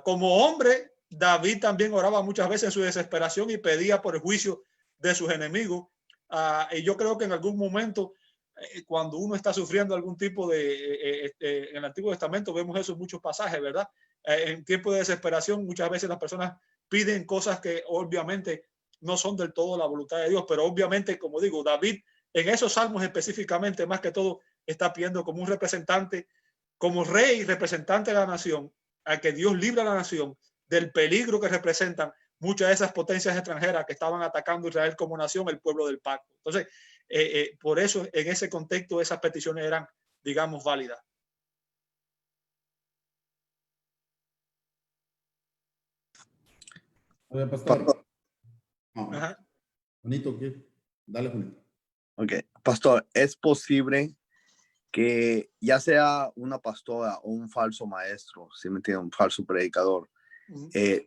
Como hombre, David también oraba muchas veces en su desesperación y pedía por el juicio de sus enemigos. Y yo creo que en algún momento, cuando uno está sufriendo algún tipo en el Antiguo Testamento, vemos eso en muchos pasajes, ¿verdad? En tiempo de desesperación, muchas veces las personas piden cosas que obviamente no son del todo la voluntad de Dios, pero obviamente, como digo, David en esos salmos específicamente, más que todo, está pidiendo como un representante, como rey y representante de la nación, a que Dios libre a la nación del peligro que representan muchas de esas potencias extranjeras que estaban atacando a Israel como nación, el pueblo del pacto. Entonces, por eso, en ese contexto, esas peticiones eran, digamos, válidas. Oye, pastor. Ajá. Juanito, ¿qué? Dale, Juanito. Ok, pastor, ¿es posible que ya sea una pastora o un falso maestro, si me entienden, un falso predicador,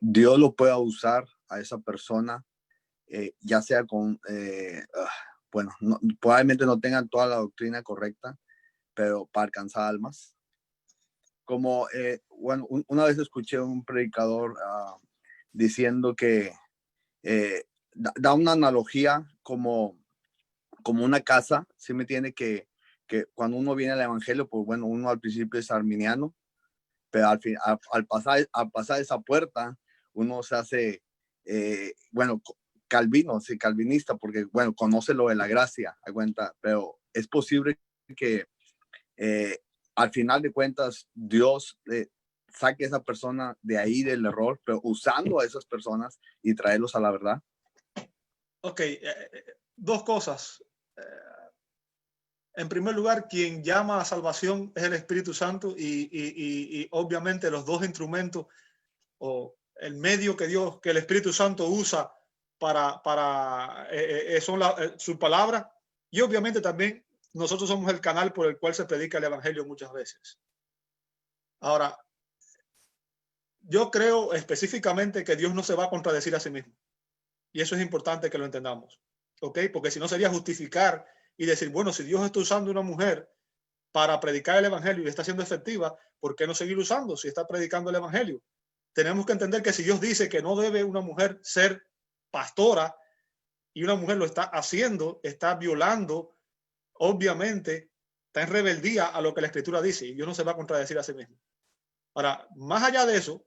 Dios lo pueda usar a esa persona, ya sea con, bueno, probablemente no tengan toda la doctrina correcta, pero para alcanzar almas? Como, bueno, una vez escuché a un predicador diciendo que da una analogía como una casa, ¿sí me entiende? Que cuando uno viene al evangelio, pues bueno, uno al principio es arminiano, pero al pasar esa puerta, uno se hace, bueno, calvino, sí, calvinista, porque, bueno, conoce lo de la gracia, a cuenta, pero es posible que al final de cuentas Dios saque a esa persona de ahí del error, pero usando a esas personas y traerlos a la verdad. Ok, dos cosas. En primer lugar, quien llama a salvación es el Espíritu Santo y obviamente los dos instrumentos o el medio que el Espíritu Santo usa son su palabra, y obviamente también nosotros somos el canal por el cual se predica el evangelio muchas veces. Ahora, yo creo específicamente que Dios no se va a contradecir a sí mismo, y eso es importante que lo entendamos, ¿ok? Porque si no sería justificar y decir, bueno, si Dios está usando una mujer para predicar el evangelio y está siendo efectiva, ¿por qué no seguir usando si está predicando el evangelio? Tenemos que entender que si Dios dice que no debe una mujer ser pastora y una mujer lo está haciendo, está violando, obviamente está en rebeldía a lo que la Escritura dice, y Dios no se va a contradecir a sí mismo. Ahora, más allá de eso,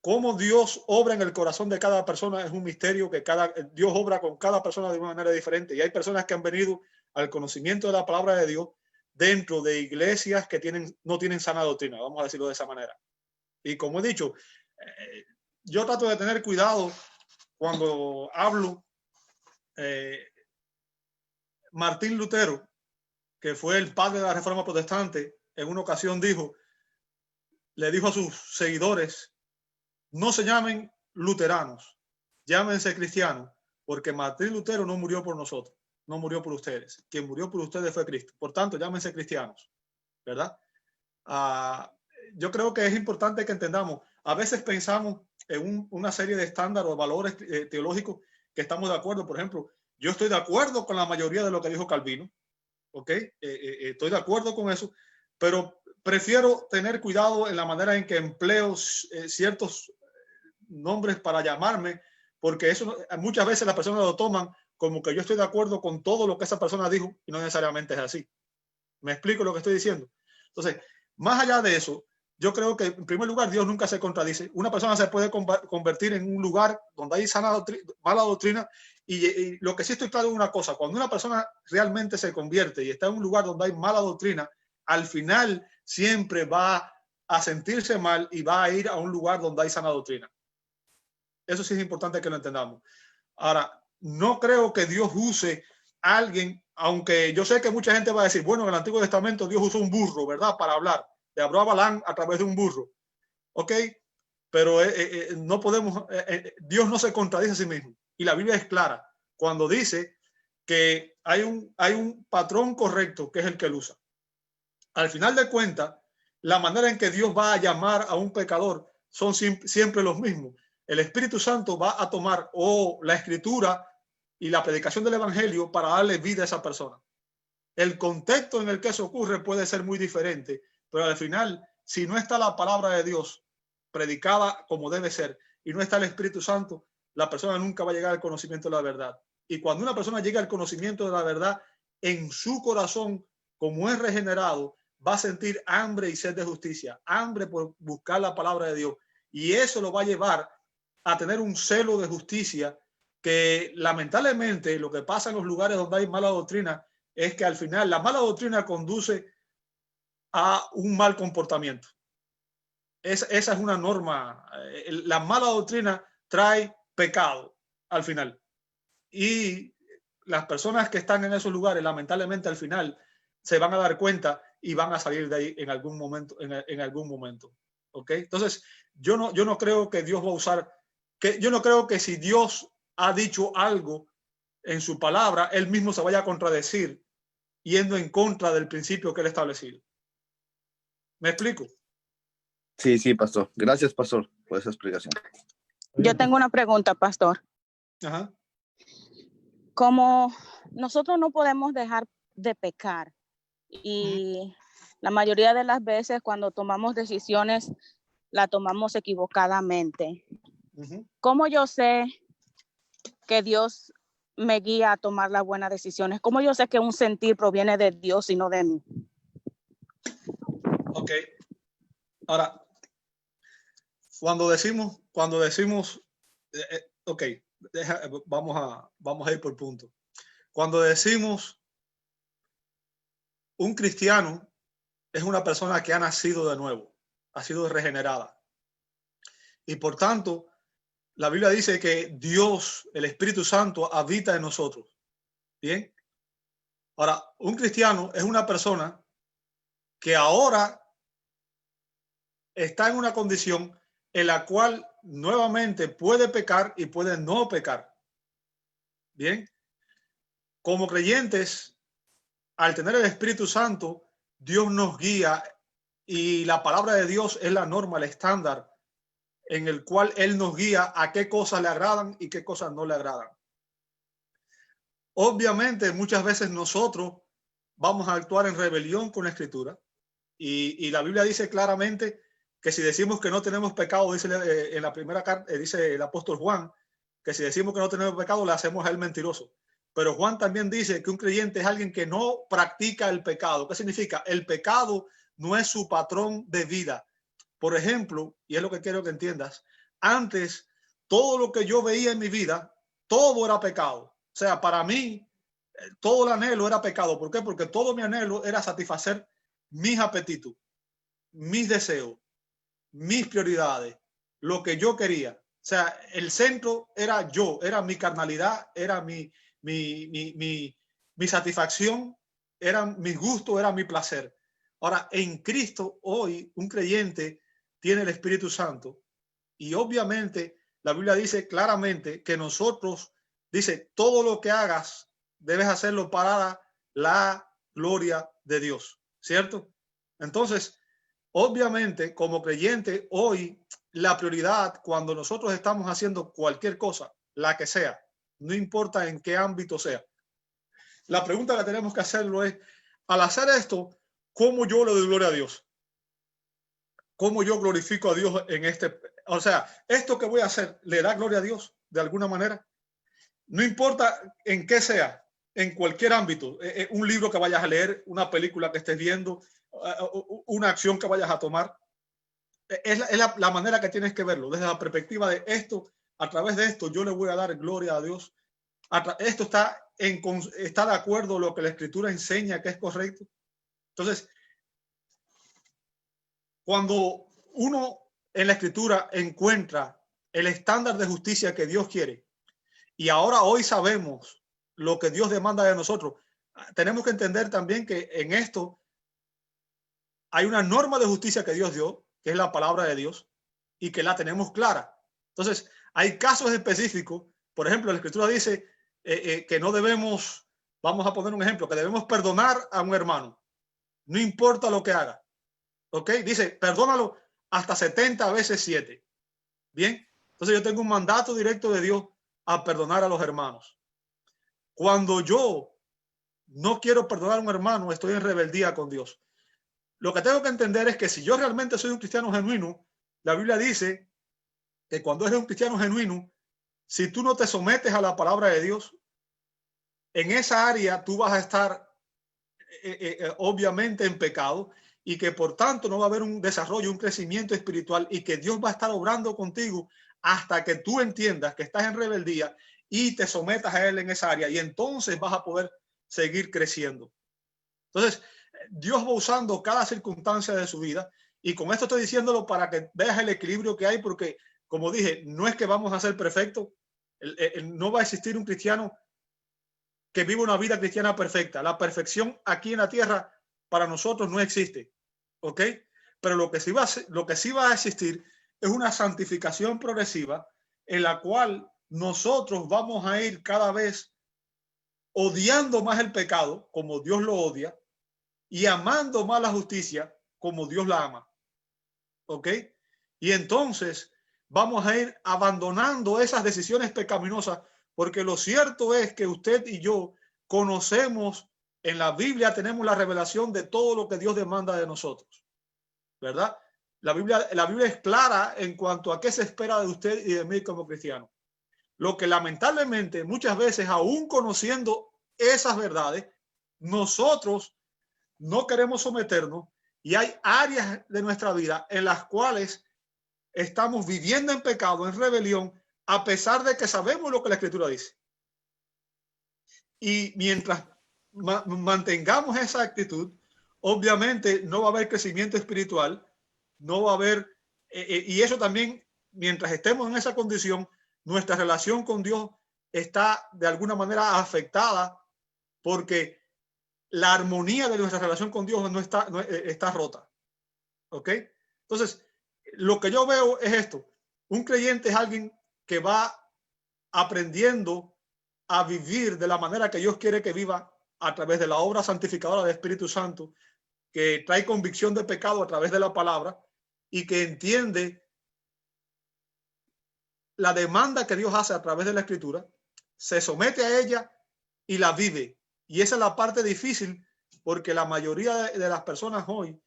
cómo Dios obra en el corazón de cada persona es un misterio que Dios obra con cada persona de una manera diferente, y hay personas que han venido al conocimiento de la palabra de Dios dentro de iglesias que no tienen sana doctrina, vamos a decirlo de esa manera. Y como he dicho, yo trato de tener cuidado cuando hablo. Martín Lutero, que fue el padre de la Reforma Protestante, en una ocasión le dijo a sus seguidores, no se llamen luteranos, llámense cristianos, porque Martín Lutero no murió por nosotros, no murió por ustedes. Quien murió por ustedes fue Cristo. Por tanto, llámense cristianos, ¿verdad? Yo creo que es importante que entendamos, a veces pensamos en una serie de estándares o valores teológicos que estamos de acuerdo. Por ejemplo, yo estoy de acuerdo con la mayoría de lo que dijo Calvino, ¿ok? Estoy de acuerdo con eso, pero prefiero tener cuidado en la manera en que empleo ciertos nombres para llamarme, porque eso muchas veces las personas lo toman como que yo estoy de acuerdo con todo lo que esa persona dijo, y no necesariamente es así. ¿Me explico lo que estoy diciendo? Entonces, más allá de eso, yo creo que en primer lugar Dios nunca se contradice. Una persona se puede convertir en un lugar donde hay mala doctrina, y lo que sí estoy claro es una cosa: cuando una persona realmente se convierte y está en un lugar donde hay mala doctrina, al final siempre va a sentirse mal y va a ir a un lugar donde hay sana doctrina. Eso sí es importante que lo entendamos. Ahora, no creo que Dios use a alguien, aunque yo sé que mucha gente va a decir, bueno, en el Antiguo Testamento Dios usó un burro, ¿verdad?, para hablar. Le habló a Balaam a través de un burro. ¿Ok? Pero no podemos, Dios no se contradice a sí mismo. Y la Biblia es clara cuando dice que hay un patrón correcto que es el que él usa. Al final de cuentas, la manera en que Dios va a llamar a un pecador son siempre los mismos. El Espíritu Santo va a tomar la escritura y la predicación del evangelio para darle vida a esa persona. El contexto en el que eso ocurre puede ser muy diferente, pero al final, si no está la palabra de Dios predicada como debe ser y no está el Espíritu Santo, la persona nunca va a llegar al conocimiento de la verdad. Y cuando una persona llega al conocimiento de la verdad, en su corazón, como es regenerado, va a sentir hambre y sed de justicia, hambre por buscar la palabra de Dios. Y eso lo va a llevar a tener un celo de justicia que, lamentablemente, lo que pasa en los lugares donde hay mala doctrina es que al final la mala doctrina conduce a un mal comportamiento. Esa es una norma. La mala doctrina trae pecado al final. Y las personas que están en esos lugares, lamentablemente, al final se van a dar cuenta y van a salir de ahí en algún momento. En algún momento. ¿Ok? Entonces, yo no creo que Dios va a usar, yo no creo que si Dios ha dicho algo en su palabra, él mismo se vaya a contradecir yendo en contra del principio que él ha establecido. ¿Me explico? Sí, pastor. Gracias, pastor, por esa explicación. Yo tengo una pregunta, pastor. Ajá. Como nosotros no podemos dejar de pecar y la mayoría de las veces cuando tomamos decisiones, la tomamos equivocadamente. ¿Cómo yo sé que Dios me guía a tomar las buenas decisiones? ¿Cómo yo sé que un sentir proviene de Dios y no de mí? Ok. Ahora, Cuando decimos, ok, vamos a ir por punto. Cuando decimos un cristiano es una persona que ha nacido de nuevo, ha sido regenerada. Y por tanto, la Biblia dice que Dios, el Espíritu Santo, habita en nosotros. Bien. Ahora, un cristiano es una persona que ahora está en una condición en la cual nuevamente puede pecar y puede no pecar. Bien. Como creyentes, al tener el Espíritu Santo, Dios nos guía y la palabra de Dios es la norma, el estándar en el cual Él nos guía a qué cosas le agradan y qué cosas no le agradan. Obviamente, muchas veces nosotros vamos a actuar en rebelión con la Escritura y la Biblia dice claramente que si decimos que no tenemos pecado, dice en la primera carta, dice el apóstol Juan, que si decimos que no tenemos pecado, le hacemos a él mentiroso. Pero Juan también dice que un creyente es alguien que no practica el pecado. ¿Qué significa? El pecado no es su patrón de vida. Por ejemplo, y es lo que quiero que entiendas, antes todo lo que yo veía en mi vida, todo era pecado. O sea, para mí, todo el anhelo era pecado. ¿Por qué? Porque todo mi anhelo era satisfacer mis apetitos, mis deseos, mis prioridades, lo que yo quería. O sea, el centro era yo, era mi carnalidad, era mi satisfacción, era mi gusto, era mi placer. Ahora, en Cristo, hoy, un creyente tiene el Espíritu Santo y obviamente la Biblia dice claramente que nosotros, dice, todo lo que hagas debes hacerlo para la gloria de Dios, ¿cierto? Entonces, obviamente, como creyente, hoy la prioridad cuando nosotros estamos haciendo cualquier cosa, la que sea, no importa en qué ámbito sea, la pregunta que tenemos que hacerlo es, al hacer esto, ¿cómo yo le doy gloria a Dios? ¿Cómo yo glorifico a Dios en este? O sea, esto que voy a hacer, ¿le da gloria a Dios de alguna manera? No importa en qué sea, en cualquier ámbito, un libro que vayas a leer, una película que estés viendo, una acción que vayas a tomar, es la manera que tienes que verlo, desde la perspectiva de esto, a través de esto yo le voy a dar gloria a Dios. Esto está de acuerdo a lo que la Escritura enseña que es correcto. Entonces, cuando uno en la Escritura encuentra el estándar de justicia que Dios quiere, y ahora hoy sabemos lo que Dios demanda de nosotros, tenemos que entender también que en esto hay una norma de justicia que Dios dio, que es la palabra de Dios, y que la tenemos clara. Entonces, hay casos específicos. Por ejemplo, la Escritura dice que no debemos, vamos a poner un ejemplo, que debemos perdonar a un hermano, no importa lo que haga. ¿Ok? Dice, perdónalo hasta 70 veces 7. Bien. Entonces yo tengo un mandato directo de Dios a perdonar a los hermanos. Cuando yo no quiero perdonar a un hermano, estoy en rebeldía con Dios. Lo que tengo que entender es que si yo realmente soy un cristiano genuino, la Biblia dice que cuando eres un cristiano genuino, si tú no te sometes a la palabra de Dios, en esa área tú vas a estar obviamente en pecado y que por tanto no va a haber un desarrollo, un crecimiento espiritual y que Dios va a estar obrando contigo hasta que tú entiendas que estás en rebeldía y te sometas a Él en esa área y entonces vas a poder seguir creciendo. Entonces, Dios va usando cada circunstancia de su vida y con esto estoy diciéndolo para que veas el equilibrio que hay porque, como dije, no es que vamos a ser perfectos, no va a existir un cristiano que viva una vida cristiana perfecta. La perfección aquí en la tierra para nosotros no existe, ¿ok? Pero lo que sí va a existir es una santificación progresiva en la cual nosotros vamos a ir cada vez odiando más el pecado como Dios lo odia y amando más la justicia como Dios la ama, ¿ok? Y entonces vamos a ir abandonando esas decisiones pecaminosas porque lo cierto es que usted y yo conocemos en la Biblia, tenemos la revelación de todo lo que Dios demanda de nosotros, ¿verdad? La Biblia es clara en cuanto a qué se espera de usted y de mí como cristiano. Lo que lamentablemente muchas veces, aún conociendo esas verdades, nosotros no queremos someternos y hay áreas de nuestra vida en las cuales estamos viviendo en pecado, en rebelión, a pesar de que sabemos lo que la Escritura dice. Y mientras mantengamos esa actitud, obviamente no va a haber crecimiento espiritual, no va a haber, y eso también, mientras estemos en esa condición, nuestra relación con Dios está de alguna manera afectada, porque la armonía de nuestra relación con Dios está rota. ¿Ok? Entonces, lo que yo veo es esto. Un creyente es alguien que va aprendiendo a vivir de la manera que Dios quiere que viva a través de la obra santificadora del Espíritu Santo, que trae convicción de pecado a través de la palabra y que entiende la demanda que Dios hace a través de la Escritura, se somete a ella y la vive. Y esa es la parte difícil, porque la mayoría de las personas hoy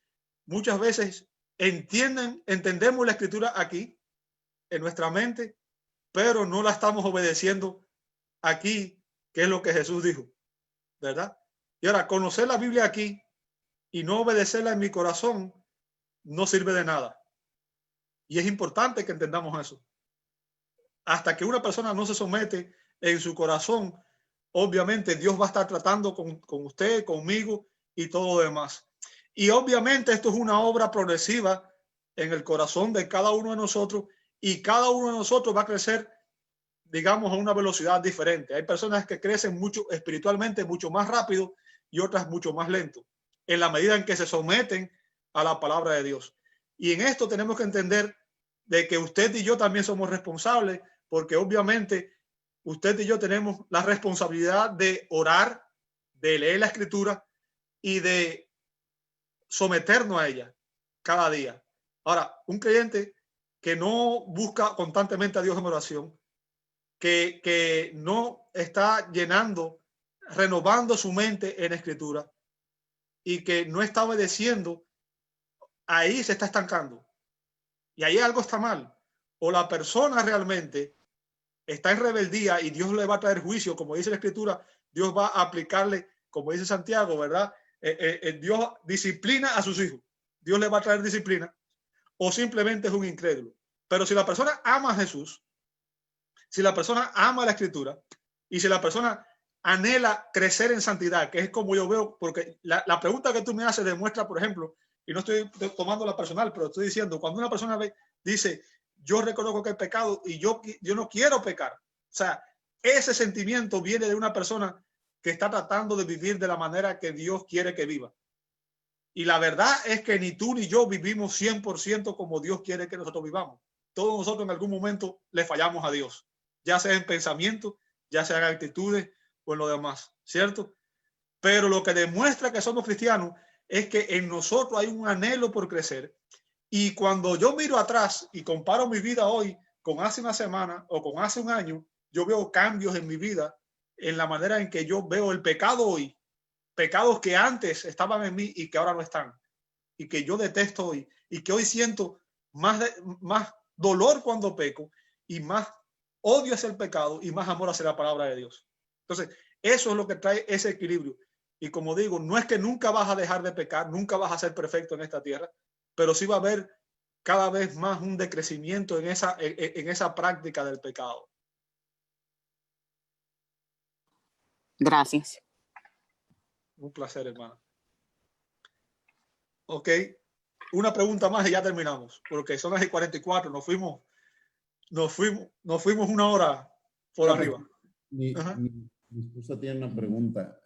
muchas veces entendemos la Escritura aquí en nuestra mente, pero no la estamos obedeciendo aquí, que es lo que Jesús dijo, ¿verdad? Y ahora, conocer la Biblia aquí y no obedecerla en mi corazón no sirve de nada. Y es importante que entendamos eso. Hasta que una persona no se somete en su corazón, obviamente Dios va a estar tratando con usted, conmigo y todo lo demás. Y obviamente esto es una obra progresiva en el corazón de cada uno de nosotros, y cada uno de nosotros va a crecer, digamos, a una velocidad diferente. Hay personas que crecen mucho espiritualmente, mucho más rápido, y otras mucho más lento, en la medida en que se someten a la palabra de Dios. Y en esto tenemos que entender de que usted y yo también somos responsables, porque obviamente usted y yo tenemos la responsabilidad de orar, de leer la Escritura y de someternos a ella cada día. Ahora, un creyente que no busca constantemente a Dios en oración, que no está llenando, renovando su mente en Escritura y que no está obedeciendo, ahí se está estancando. Y ahí algo está mal. O la persona realmente está en rebeldía y Dios le va a traer juicio, como dice la Escritura, Dios va a aplicarle, como dice Santiago, ¿verdad? Dios disciplina a sus hijos. Dios le va a traer disciplina, o simplemente es un incrédulo. Pero si la persona ama a Jesús, si la persona ama la Escritura, y si la persona anhela crecer en santidad, que es como yo veo, porque la pregunta que tú me haces demuestra, por ejemplo, y no estoy tomando la personal, pero estoy diciendo, cuando una persona dice, yo reconozco que hay pecado y yo no quiero pecar. O sea, ese sentimiento viene de una persona que está tratando de vivir de la manera que Dios quiere que viva. Y la verdad es que ni tú ni yo vivimos 100% como Dios quiere que nosotros vivamos. Todos nosotros en algún momento le fallamos a Dios, ya sea en pensamiento, ya sea en actitudes o en lo demás, ¿cierto? Pero lo que demuestra que somos cristianos es que en nosotros hay un anhelo por crecer. Y cuando yo miro atrás y comparo mi vida hoy con hace una semana o con hace un año, yo veo cambios en mi vida, en la manera en que yo veo el pecado hoy, pecados que antes estaban en mí y que ahora no están, y que yo detesto hoy, y que hoy siento más dolor cuando peco, y más odio hacia el pecado y más amor hacia la palabra de Dios. Entonces, eso es lo que trae ese equilibrio. Y como digo, no es que nunca vas a dejar de pecar, nunca vas a ser perfecto en esta tierra, pero sí va a haber cada vez más un decrecimiento en esa práctica del pecado. Gracias. Un placer, hermano. Ok, una pregunta más y ya terminamos, porque son las 44, nos fuimos una hora por arriba. Mi esposa tiene una pregunta.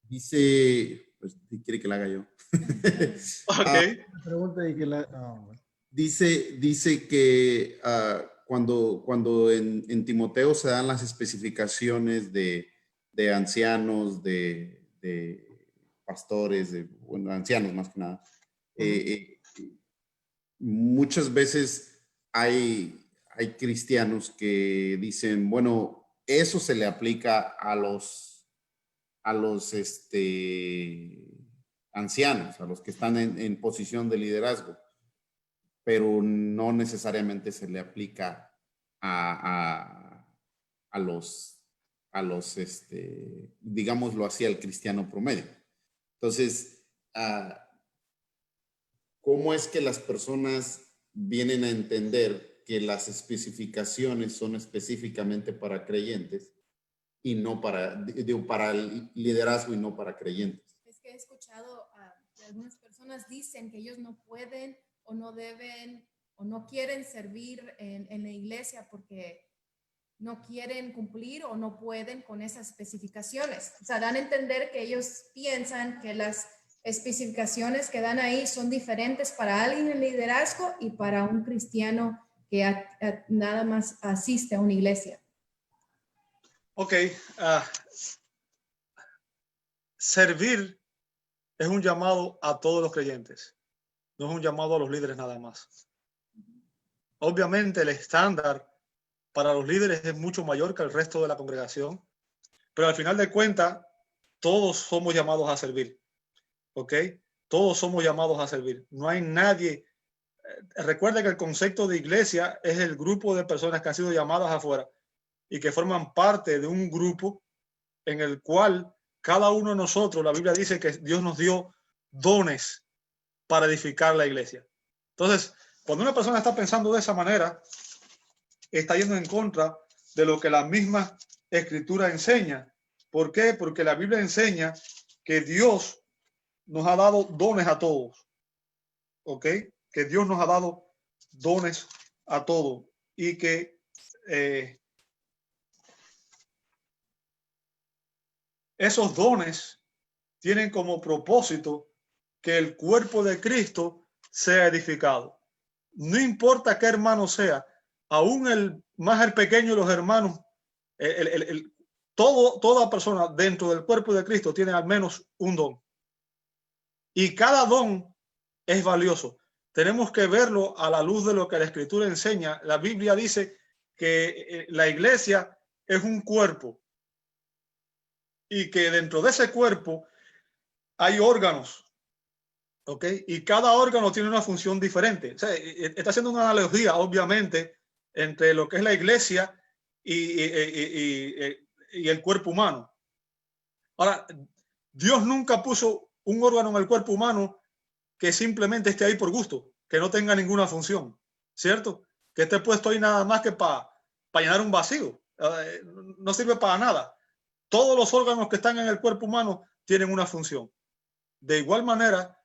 Dice, pues, quiere que la haga yo. Ok. Pregunta y que Dice que cuando en Timoteo se dan las especificaciones de ancianos, de pastores, bueno, ancianos más que nada, muchas veces hay cristianos que dicen, bueno, eso se le aplica a los ancianos, a los que están en posición de liderazgo, pero no necesariamente se le aplica a los digámoslo así, al cristiano promedio. Entonces, ¿cómo es que las personas vienen a entender que las especificaciones son específicamente para creyentes y no para el liderazgo y no para creyentes. Es que he escuchado que algunas personas dicen que ellos no pueden o no deben o no quieren servir en la iglesia porque no quieren cumplir o no pueden con esas especificaciones. O sea, dan a entender que ellos piensan que las especificaciones que dan ahí son diferentes para alguien en liderazgo y para un cristiano que nada más asiste a una iglesia. Ok. Servir es un llamado a todos los creyentes. No es un llamado a los líderes nada más. Obviamente el estándar para los líderes es mucho mayor que el resto de la congregación, pero al final de cuentas, todos somos llamados a servir. ¿Ok? Todos somos llamados a servir. No hay nadie. Recuerda que el concepto de iglesia es el grupo de personas que han sido llamadas afuera y que forman parte de un grupo en el cual cada uno de nosotros, la Biblia dice que Dios nos dio dones para edificar la iglesia. Entonces, cuando una persona está pensando de esa manera, está yendo en contra de lo que la misma Escritura enseña. ¿Por qué? Porque la Biblia enseña que Dios nos ha dado dones a todos. ¿Ok? Que Dios nos ha dado dones a todos y que esos dones tienen como propósito que el cuerpo de Cristo sea edificado. No importa qué hermano sea, aún el pequeño de los hermanos, toda persona dentro del cuerpo de Cristo tiene al menos un don. Y cada don es valioso. Tenemos que verlo a la luz de lo que la Escritura enseña. La Biblia dice que la iglesia es un cuerpo y que dentro de ese cuerpo hay órganos. ¿Ok? Y cada órgano tiene una función diferente. O sea, está haciendo una analogía, obviamente, entre lo que es la iglesia y el cuerpo humano. Ahora, Dios nunca puso un órgano en el cuerpo humano que simplemente esté ahí por gusto, que no tenga ninguna función, ¿cierto? Que esté puesto ahí nada más que para llenar un vacío. No sirve para nada. Todos los órganos que están en el cuerpo humano tienen una función. De igual manera,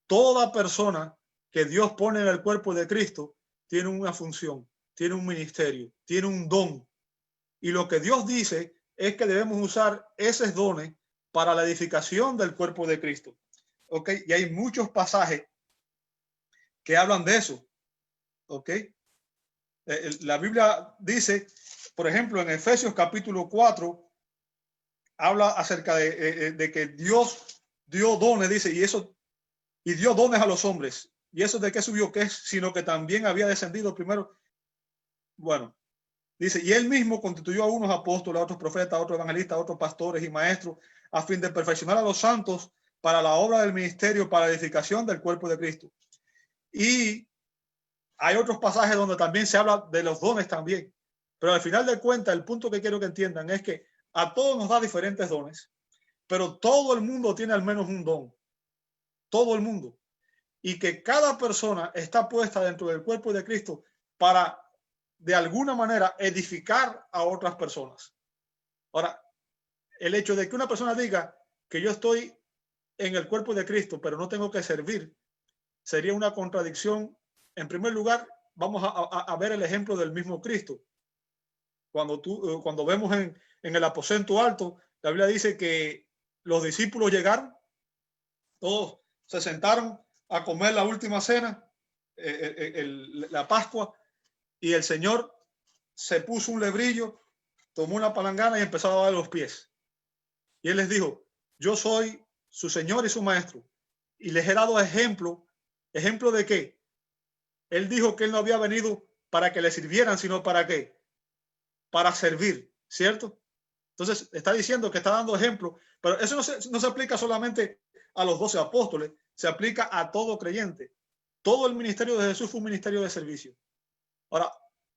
toda persona que Dios pone en el cuerpo de Cristo tiene una función, tiene un ministerio, tiene un don. Y lo que Dios dice es que debemos usar esos dones para la edificación del cuerpo de Cristo. ¿Ok? Y hay muchos pasajes que hablan de eso. ¿Ok? La Biblia dice, por ejemplo, en Efesios capítulo 4, habla acerca de que Dios dio dones, dice, y dio dones a los hombres. ¿Y eso de qué subió? ¿Qué es? Sino que también había descendido primero. Bueno, dice, y él mismo constituyó a unos apóstoles, a otros profetas, a otros evangelistas, a otros pastores y maestros, a fin de perfeccionar a los santos para la obra del ministerio, para la edificación del cuerpo de Cristo. Y hay otros pasajes donde también se habla de los dones también. Pero al final de cuentas, el punto que quiero que entiendan es que a todos nos da diferentes dones, pero todo el mundo tiene al menos un don. Todo el mundo. Y que cada persona está puesta dentro del cuerpo de Cristo para, de alguna manera, edificar a otras personas. Ahora, el hecho de que una persona diga que yo estoy en el cuerpo de Cristo, pero no tengo que servir, sería una contradicción. En primer lugar, vamos a ver el ejemplo del mismo Cristo. Cuando vemos en el aposento alto, la Biblia dice que los discípulos llegaron, todos se sentaron a comer la última cena, la Pascua, y el Señor se puso un lebrillo, tomó una palangana y empezó a dar los pies. Y él les dijo, yo soy su Señor y su Maestro. Y les he dado ejemplo. ¿Ejemplo de qué? Él dijo que él no había venido para que le sirvieran, sino para qué? Para servir, ¿cierto? Entonces está diciendo que está dando ejemplo, pero eso no se aplica solamente a los 12 apóstoles, se aplica a todo creyente. Todo el ministerio de Jesús fue un ministerio de servicio. Ahora,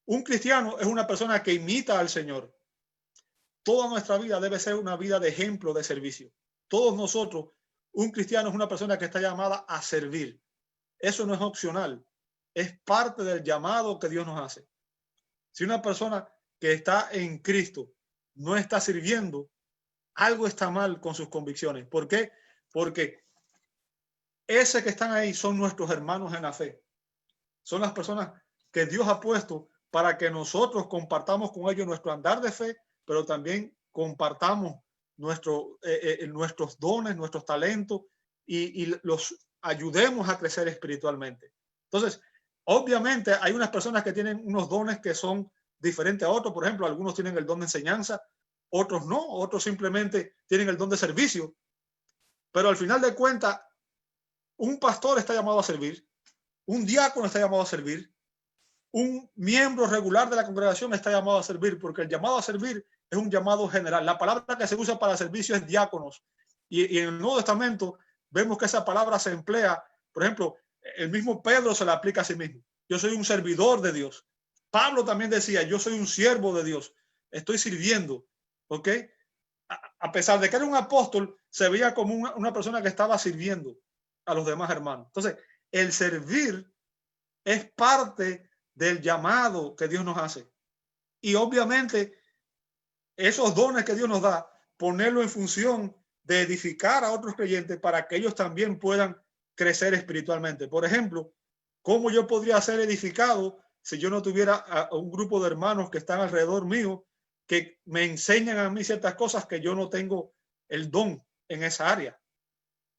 un cristiano es una persona que imita al Señor. Toda nuestra vida debe ser una vida de ejemplo de servicio. Todos nosotros, un cristiano es una persona que está llamada a servir. Eso no es opcional. es parte del llamado que Dios nos hace. Si una persona que está en Cristo no está sirviendo, algo está mal con sus convicciones. ¿Por qué? Porque ese que están ahí son nuestros hermanos en la fe. Son las personas que Dios ha puesto para que nosotros compartamos con ellos nuestro andar de fe, pero también compartamos nuestros dones, nuestros talentos y los ayudemos a crecer espiritualmente. Entonces, obviamente hay unas personas que tienen unos dones que son diferentes a otros. Por ejemplo, algunos tienen el don de enseñanza, otros no, otros simplemente tienen el don de servicio. Pero al final de cuentas, un pastor está llamado a servir, un diácono está llamado a servir, un miembro regular de la congregación está llamado a servir, porque el llamado a servir es un llamado general. La palabra que se usa para servicio es diáconos. Y en el Nuevo Testamento vemos que esa palabra se emplea. Por ejemplo, el mismo Pedro se la aplica a sí mismo. Yo soy un servidor de Dios. Pablo también decía, yo soy un siervo de Dios. Estoy sirviendo. ¿Ok? A pesar de que era un apóstol, se veía como una persona que estaba sirviendo a los demás hermanos. Entonces, el servir es parte del llamado que Dios nos hace. Y obviamente, esos dones que Dios nos da, ponerlo en función de edificar a otros creyentes para que ellos también puedan crecer espiritualmente. Por ejemplo, ¿cómo yo podría ser edificado si yo no tuviera a un grupo de hermanos que están alrededor mío que me enseñan a mí ciertas cosas que yo no tengo el don en esa área?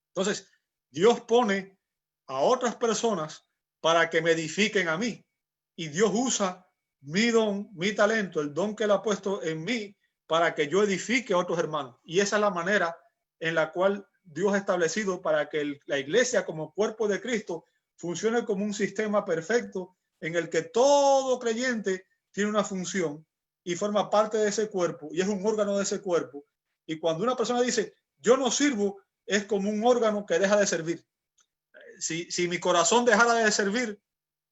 Entonces, Dios pone a otras personas para que me edifiquen a mí. Y Dios usa mi don, mi talento, el don que Él ha puesto en mí para que yo edifique a otros hermanos. Y esa es la manera en la cual Dios ha establecido para que la iglesia como cuerpo de Cristo funcione como un sistema perfecto en el que todo creyente tiene una función y forma parte de ese cuerpo y es un órgano de ese cuerpo. Y cuando una persona dice, yo no sirvo, es como un órgano que deja de servir. Si mi corazón dejara de servir,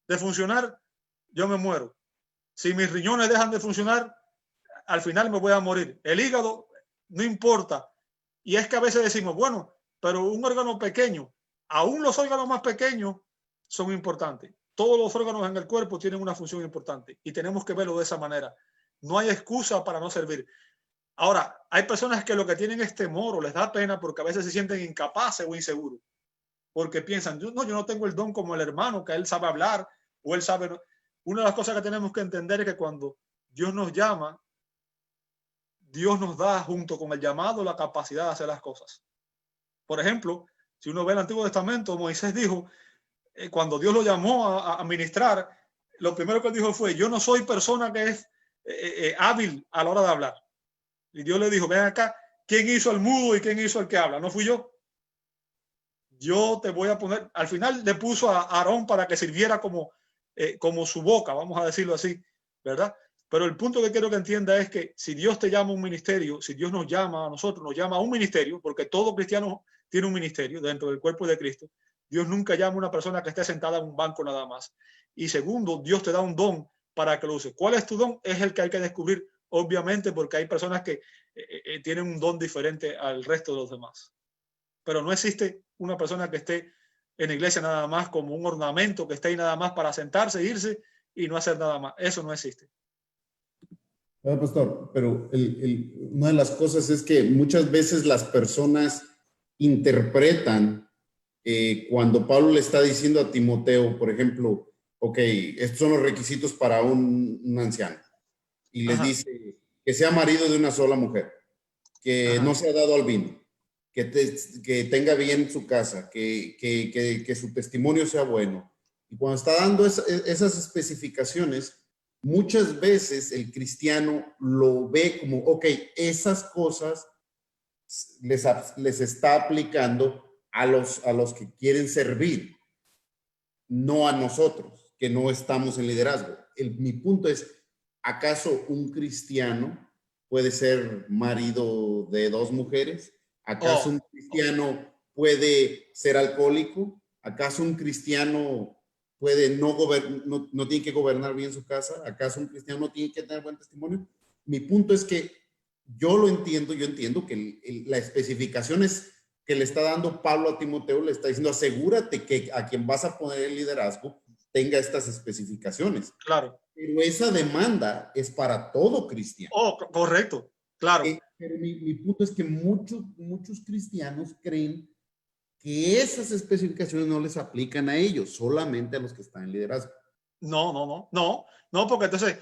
de funcionar, yo me muero. Si mis riñones dejan de funcionar, al final me voy a morir. El hígado, no importa. Y es que a veces decimos, bueno, pero un órgano pequeño, aún los órganos más pequeños son importantes. Todos los órganos en el cuerpo tienen una función importante y tenemos que verlo de esa manera. No hay excusa para no servir. Ahora, hay personas que lo que tienen es temor o les da pena porque a veces se sienten incapaces o inseguros. Porque piensan, yo no tengo el don como el hermano, que él sabe hablar o él sabe. Una de las cosas que tenemos que entender es que cuando Dios nos llama, Dios nos da junto con el llamado la capacidad de hacer las cosas. Por ejemplo, si uno ve el Antiguo Testamento, Moisés dijo, cuando Dios lo llamó a ministrar, lo primero que él dijo fue, yo no soy persona que es hábil a la hora de hablar. Y Dios le dijo, ven acá, ¿quién hizo el mudo y quién hizo el que habla? No fui yo. Yo te voy a poner, al final le puso a Aarón para que sirviera como su boca, vamos a decirlo así, ¿verdad? Pero el punto que quiero que entienda es que si Dios te llama a un ministerio, si Dios nos llama a nosotros, nos llama a un ministerio, porque todo cristiano tiene un ministerio dentro del cuerpo de Cristo, Dios nunca llama a una persona que esté sentada en un banco nada más. Y segundo, Dios te da un don para que lo uses. ¿Cuál es tu don? Es el que hay que descubrir, obviamente, porque hay personas que tienen un don diferente al resto de los demás. Pero no existe una persona que esté en la iglesia nada más como un ornamento, que esté ahí nada más para sentarse, irse y no hacer nada más. Eso no existe. Pastor, pero una de las cosas es que muchas veces las personas interpretan cuando Pablo le está diciendo a Timoteo, por ejemplo, ok, estos son los requisitos para un anciano. Y les dice que sea marido de una sola mujer, que no sea dado al vino, que tenga bien su casa, que su testimonio sea bueno. Y cuando está dando esas especificaciones, muchas veces el cristiano lo ve como, ok, esas cosas les está aplicando a los que quieren servir, no a nosotros, que no estamos en liderazgo. Mi punto es, ¿acaso un cristiano puede ser marido de 2 mujeres? ¿Acaso un cristiano puede ser alcohólico? ¿Acaso un cristiano puede no tiene que gobernar bien su casa? ¿Acaso un cristiano no tiene que tener buen testimonio? Mi punto es que yo entiendo que la especificación es que le está dando Pablo a Timoteo, le está diciendo, asegúrate que a quien vas a poner el liderazgo tenga estas especificaciones. Claro. Pero esa demanda es para todo cristiano. Oh, correcto, claro. Pero mi punto es que muchos cristianos creen que esas especificaciones no les aplican a ellos, solamente a los que están en liderazgo. No, porque entonces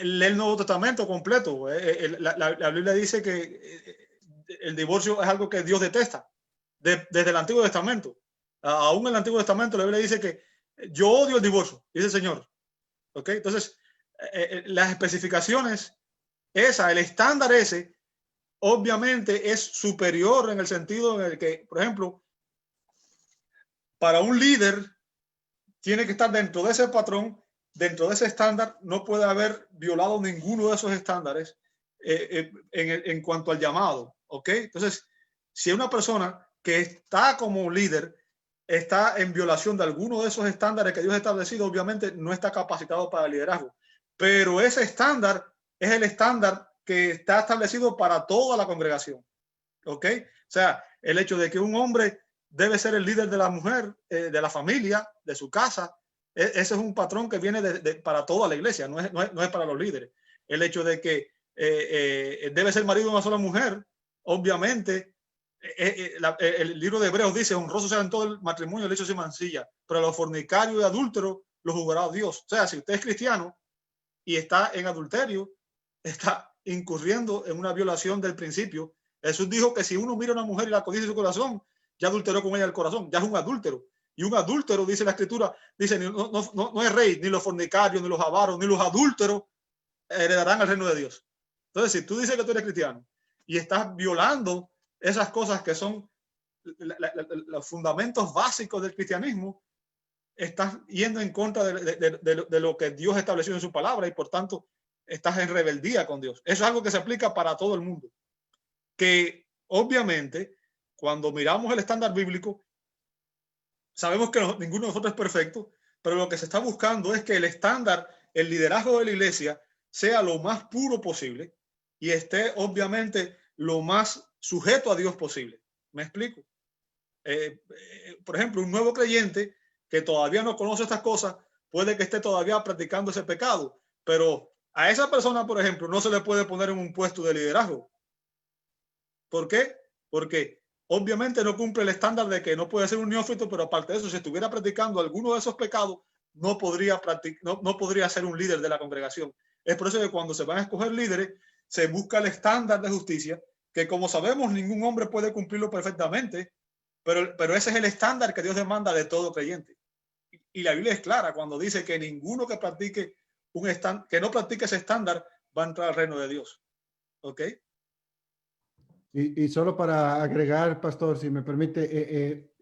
lee el Nuevo Testamento completo. La Biblia dice que el divorcio es algo que Dios detesta desde el Antiguo Testamento. Aún en el Antiguo Testamento la Biblia dice que yo odio el divorcio, dice el Señor. ¿Ok? Entonces, las especificaciones, el estándar ese, obviamente es superior en el sentido en el que, por ejemplo, para un líder tiene que estar dentro de ese patrón, dentro de ese estándar. No puede haber violado ninguno de esos estándares en cuanto al llamado. ¿Ok? Entonces, si una persona que está como líder está en violación de alguno de esos estándares que Dios ha establecido, obviamente no está capacitado para el liderazgo. Pero ese estándar es el estándar que está establecido para toda la congregación. ¿Ok? O sea, el hecho de que un hombre debe ser el líder de la mujer, de la familia, de su casa, ese es un patrón que viene para toda la iglesia, no es para los líderes. El hecho de que debe ser marido de una sola mujer, obviamente, el libro de Hebreos dice: honroso sea en todo el matrimonio el hecho sin mancilla, pero a los fornicarios y adúlteros los juzgará Dios. O sea, si usted es cristiano y está en adulterio, está incurriendo en una violación del principio. Jesús dijo que si uno mira a una mujer y la codicia en su corazón, ya adulteró con ella el corazón, ya es un adúltero. Y un adúltero, dice la Escritura, dice, no es rey, ni los fornicarios, ni los avaros, ni los adúlteros heredarán el reino de Dios. Entonces, si tú dices que tú eres cristiano y estás violando esas cosas que son los fundamentos básicos del cristianismo, estás yendo en contra de lo que Dios estableció en su palabra, y por tanto estás en rebeldía con Dios. Eso es algo que se aplica para todo el mundo. Que obviamente, cuando miramos el estándar bíblico, sabemos que ninguno de nosotros es perfecto, pero lo que se está buscando es que el estándar, el liderazgo de la iglesia, sea lo más puro posible y esté obviamente lo más sujeto a Dios posible. ¿Me explico? Por ejemplo, un nuevo creyente que todavía no conoce estas cosas puede que esté todavía practicando ese pecado, pero a esa persona, por ejemplo, no se le puede poner en un puesto de liderazgo. ¿Por qué? Porque obviamente no cumple el estándar de que no puede ser un neófito, pero aparte de eso, si estuviera practicando alguno de esos pecados, no podría ser un líder de la congregación. Es por eso que cuando se van a escoger líderes, se busca el estándar de justicia, que como sabemos, ningún hombre puede cumplirlo perfectamente, pero ese es el estándar que Dios demanda de todo creyente. Y la Biblia es clara cuando dice que ninguno que practique que no practique ese estándar va a entrar al reino de Dios. ¿Ok? Y solo para agregar, pastor, si me permite,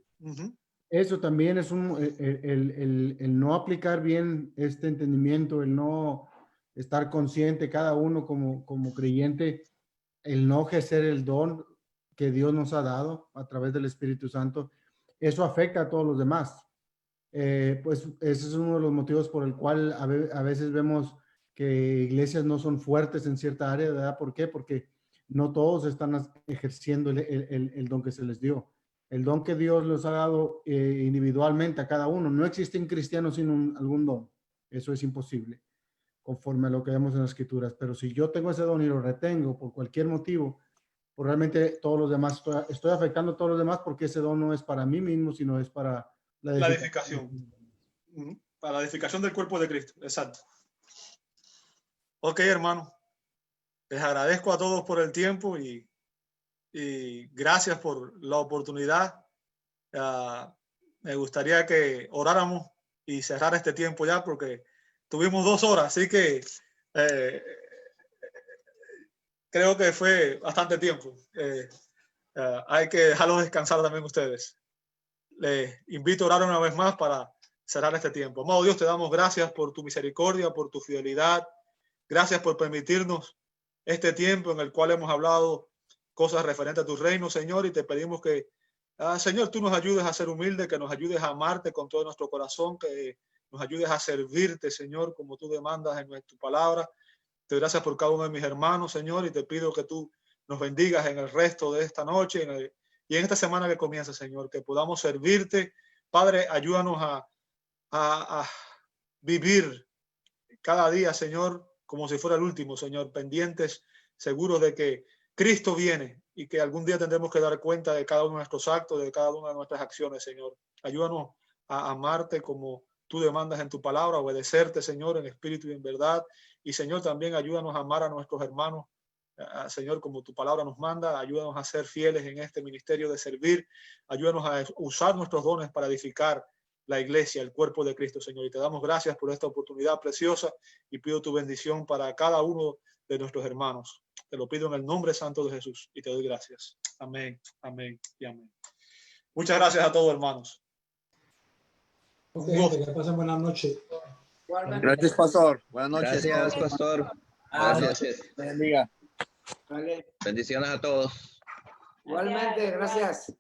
eso también es el no aplicar bien este entendimiento, el no estar consciente cada uno como creyente, el no ejercer el don que Dios nos ha dado a través del Espíritu Santo. Eso afecta a todos los demás. Pues ese es uno de los motivos por el cual a veces vemos que iglesias no son fuertes en cierta área, ¿verdad? ¿Por qué? Porque no todos están ejerciendo el don que se les dio. El don que Dios les ha dado individualmente a cada uno. No existe un cristiano sin algún don. Eso es imposible, conforme a lo que vemos en las Escrituras. Pero si yo tengo ese don y lo retengo por cualquier motivo, pues realmente todos los demás, estoy afectando a todos los demás, porque ese don no es para mí mismo, sino es para la edificación. Para la edificación del cuerpo de Cristo. Exacto. Ok, hermano. Les agradezco a todos por el tiempo y gracias por la oportunidad. Me gustaría que oráramos y cerrar este tiempo ya, porque tuvimos 2 horas, así que creo que fue bastante tiempo. Hay que dejarlos descansar también ustedes. Les invito a orar una vez más para cerrar este tiempo. Amado Dios, te damos gracias por tu misericordia, por tu fidelidad. Gracias por permitirnos este tiempo en el cual hemos hablado cosas referentes a tu reino, Señor, y te pedimos que, Señor, tú nos ayudes a ser humildes, que nos ayudes a amarte con todo nuestro corazón, que nos ayudes a servirte, Señor, como tú demandas en tu palabra. Te doy gracias por cada uno de mis hermanos, Señor, y te pido que tú nos bendigas en el resto de esta noche y en esta semana que comienza, Señor, que podamos servirte. Padre, ayúdanos a vivir cada día, Señor, como si fuera el último, Señor, pendientes, seguros de que Cristo viene y que algún día tendremos que dar cuenta de cada uno de nuestros actos, de cada una de nuestras acciones, Señor. Ayúdanos a amarte como tú demandas en tu palabra, obedecerte, Señor, en espíritu y en verdad. Y, Señor, también ayúdanos a amar a nuestros hermanos, Señor, como tu palabra nos manda. Ayúdanos a ser fieles en este ministerio de servir. Ayúdanos a usar nuestros dones para edificar la iglesia, el cuerpo de Cristo, Señor. Y te damos gracias por esta oportunidad preciosa y pido tu bendición para cada uno de nuestros hermanos. Te lo pido en el nombre santo de Jesús y te doy gracias. Amén, amén y amén. Muchas gracias a todos, hermanos. Okay, que pasen buenas noches. Gracias, pastor. Buenas noches. Gracias, pastor. Gracias. Bendiga. Vale. Bendiciones a todos. Igualmente, gracias.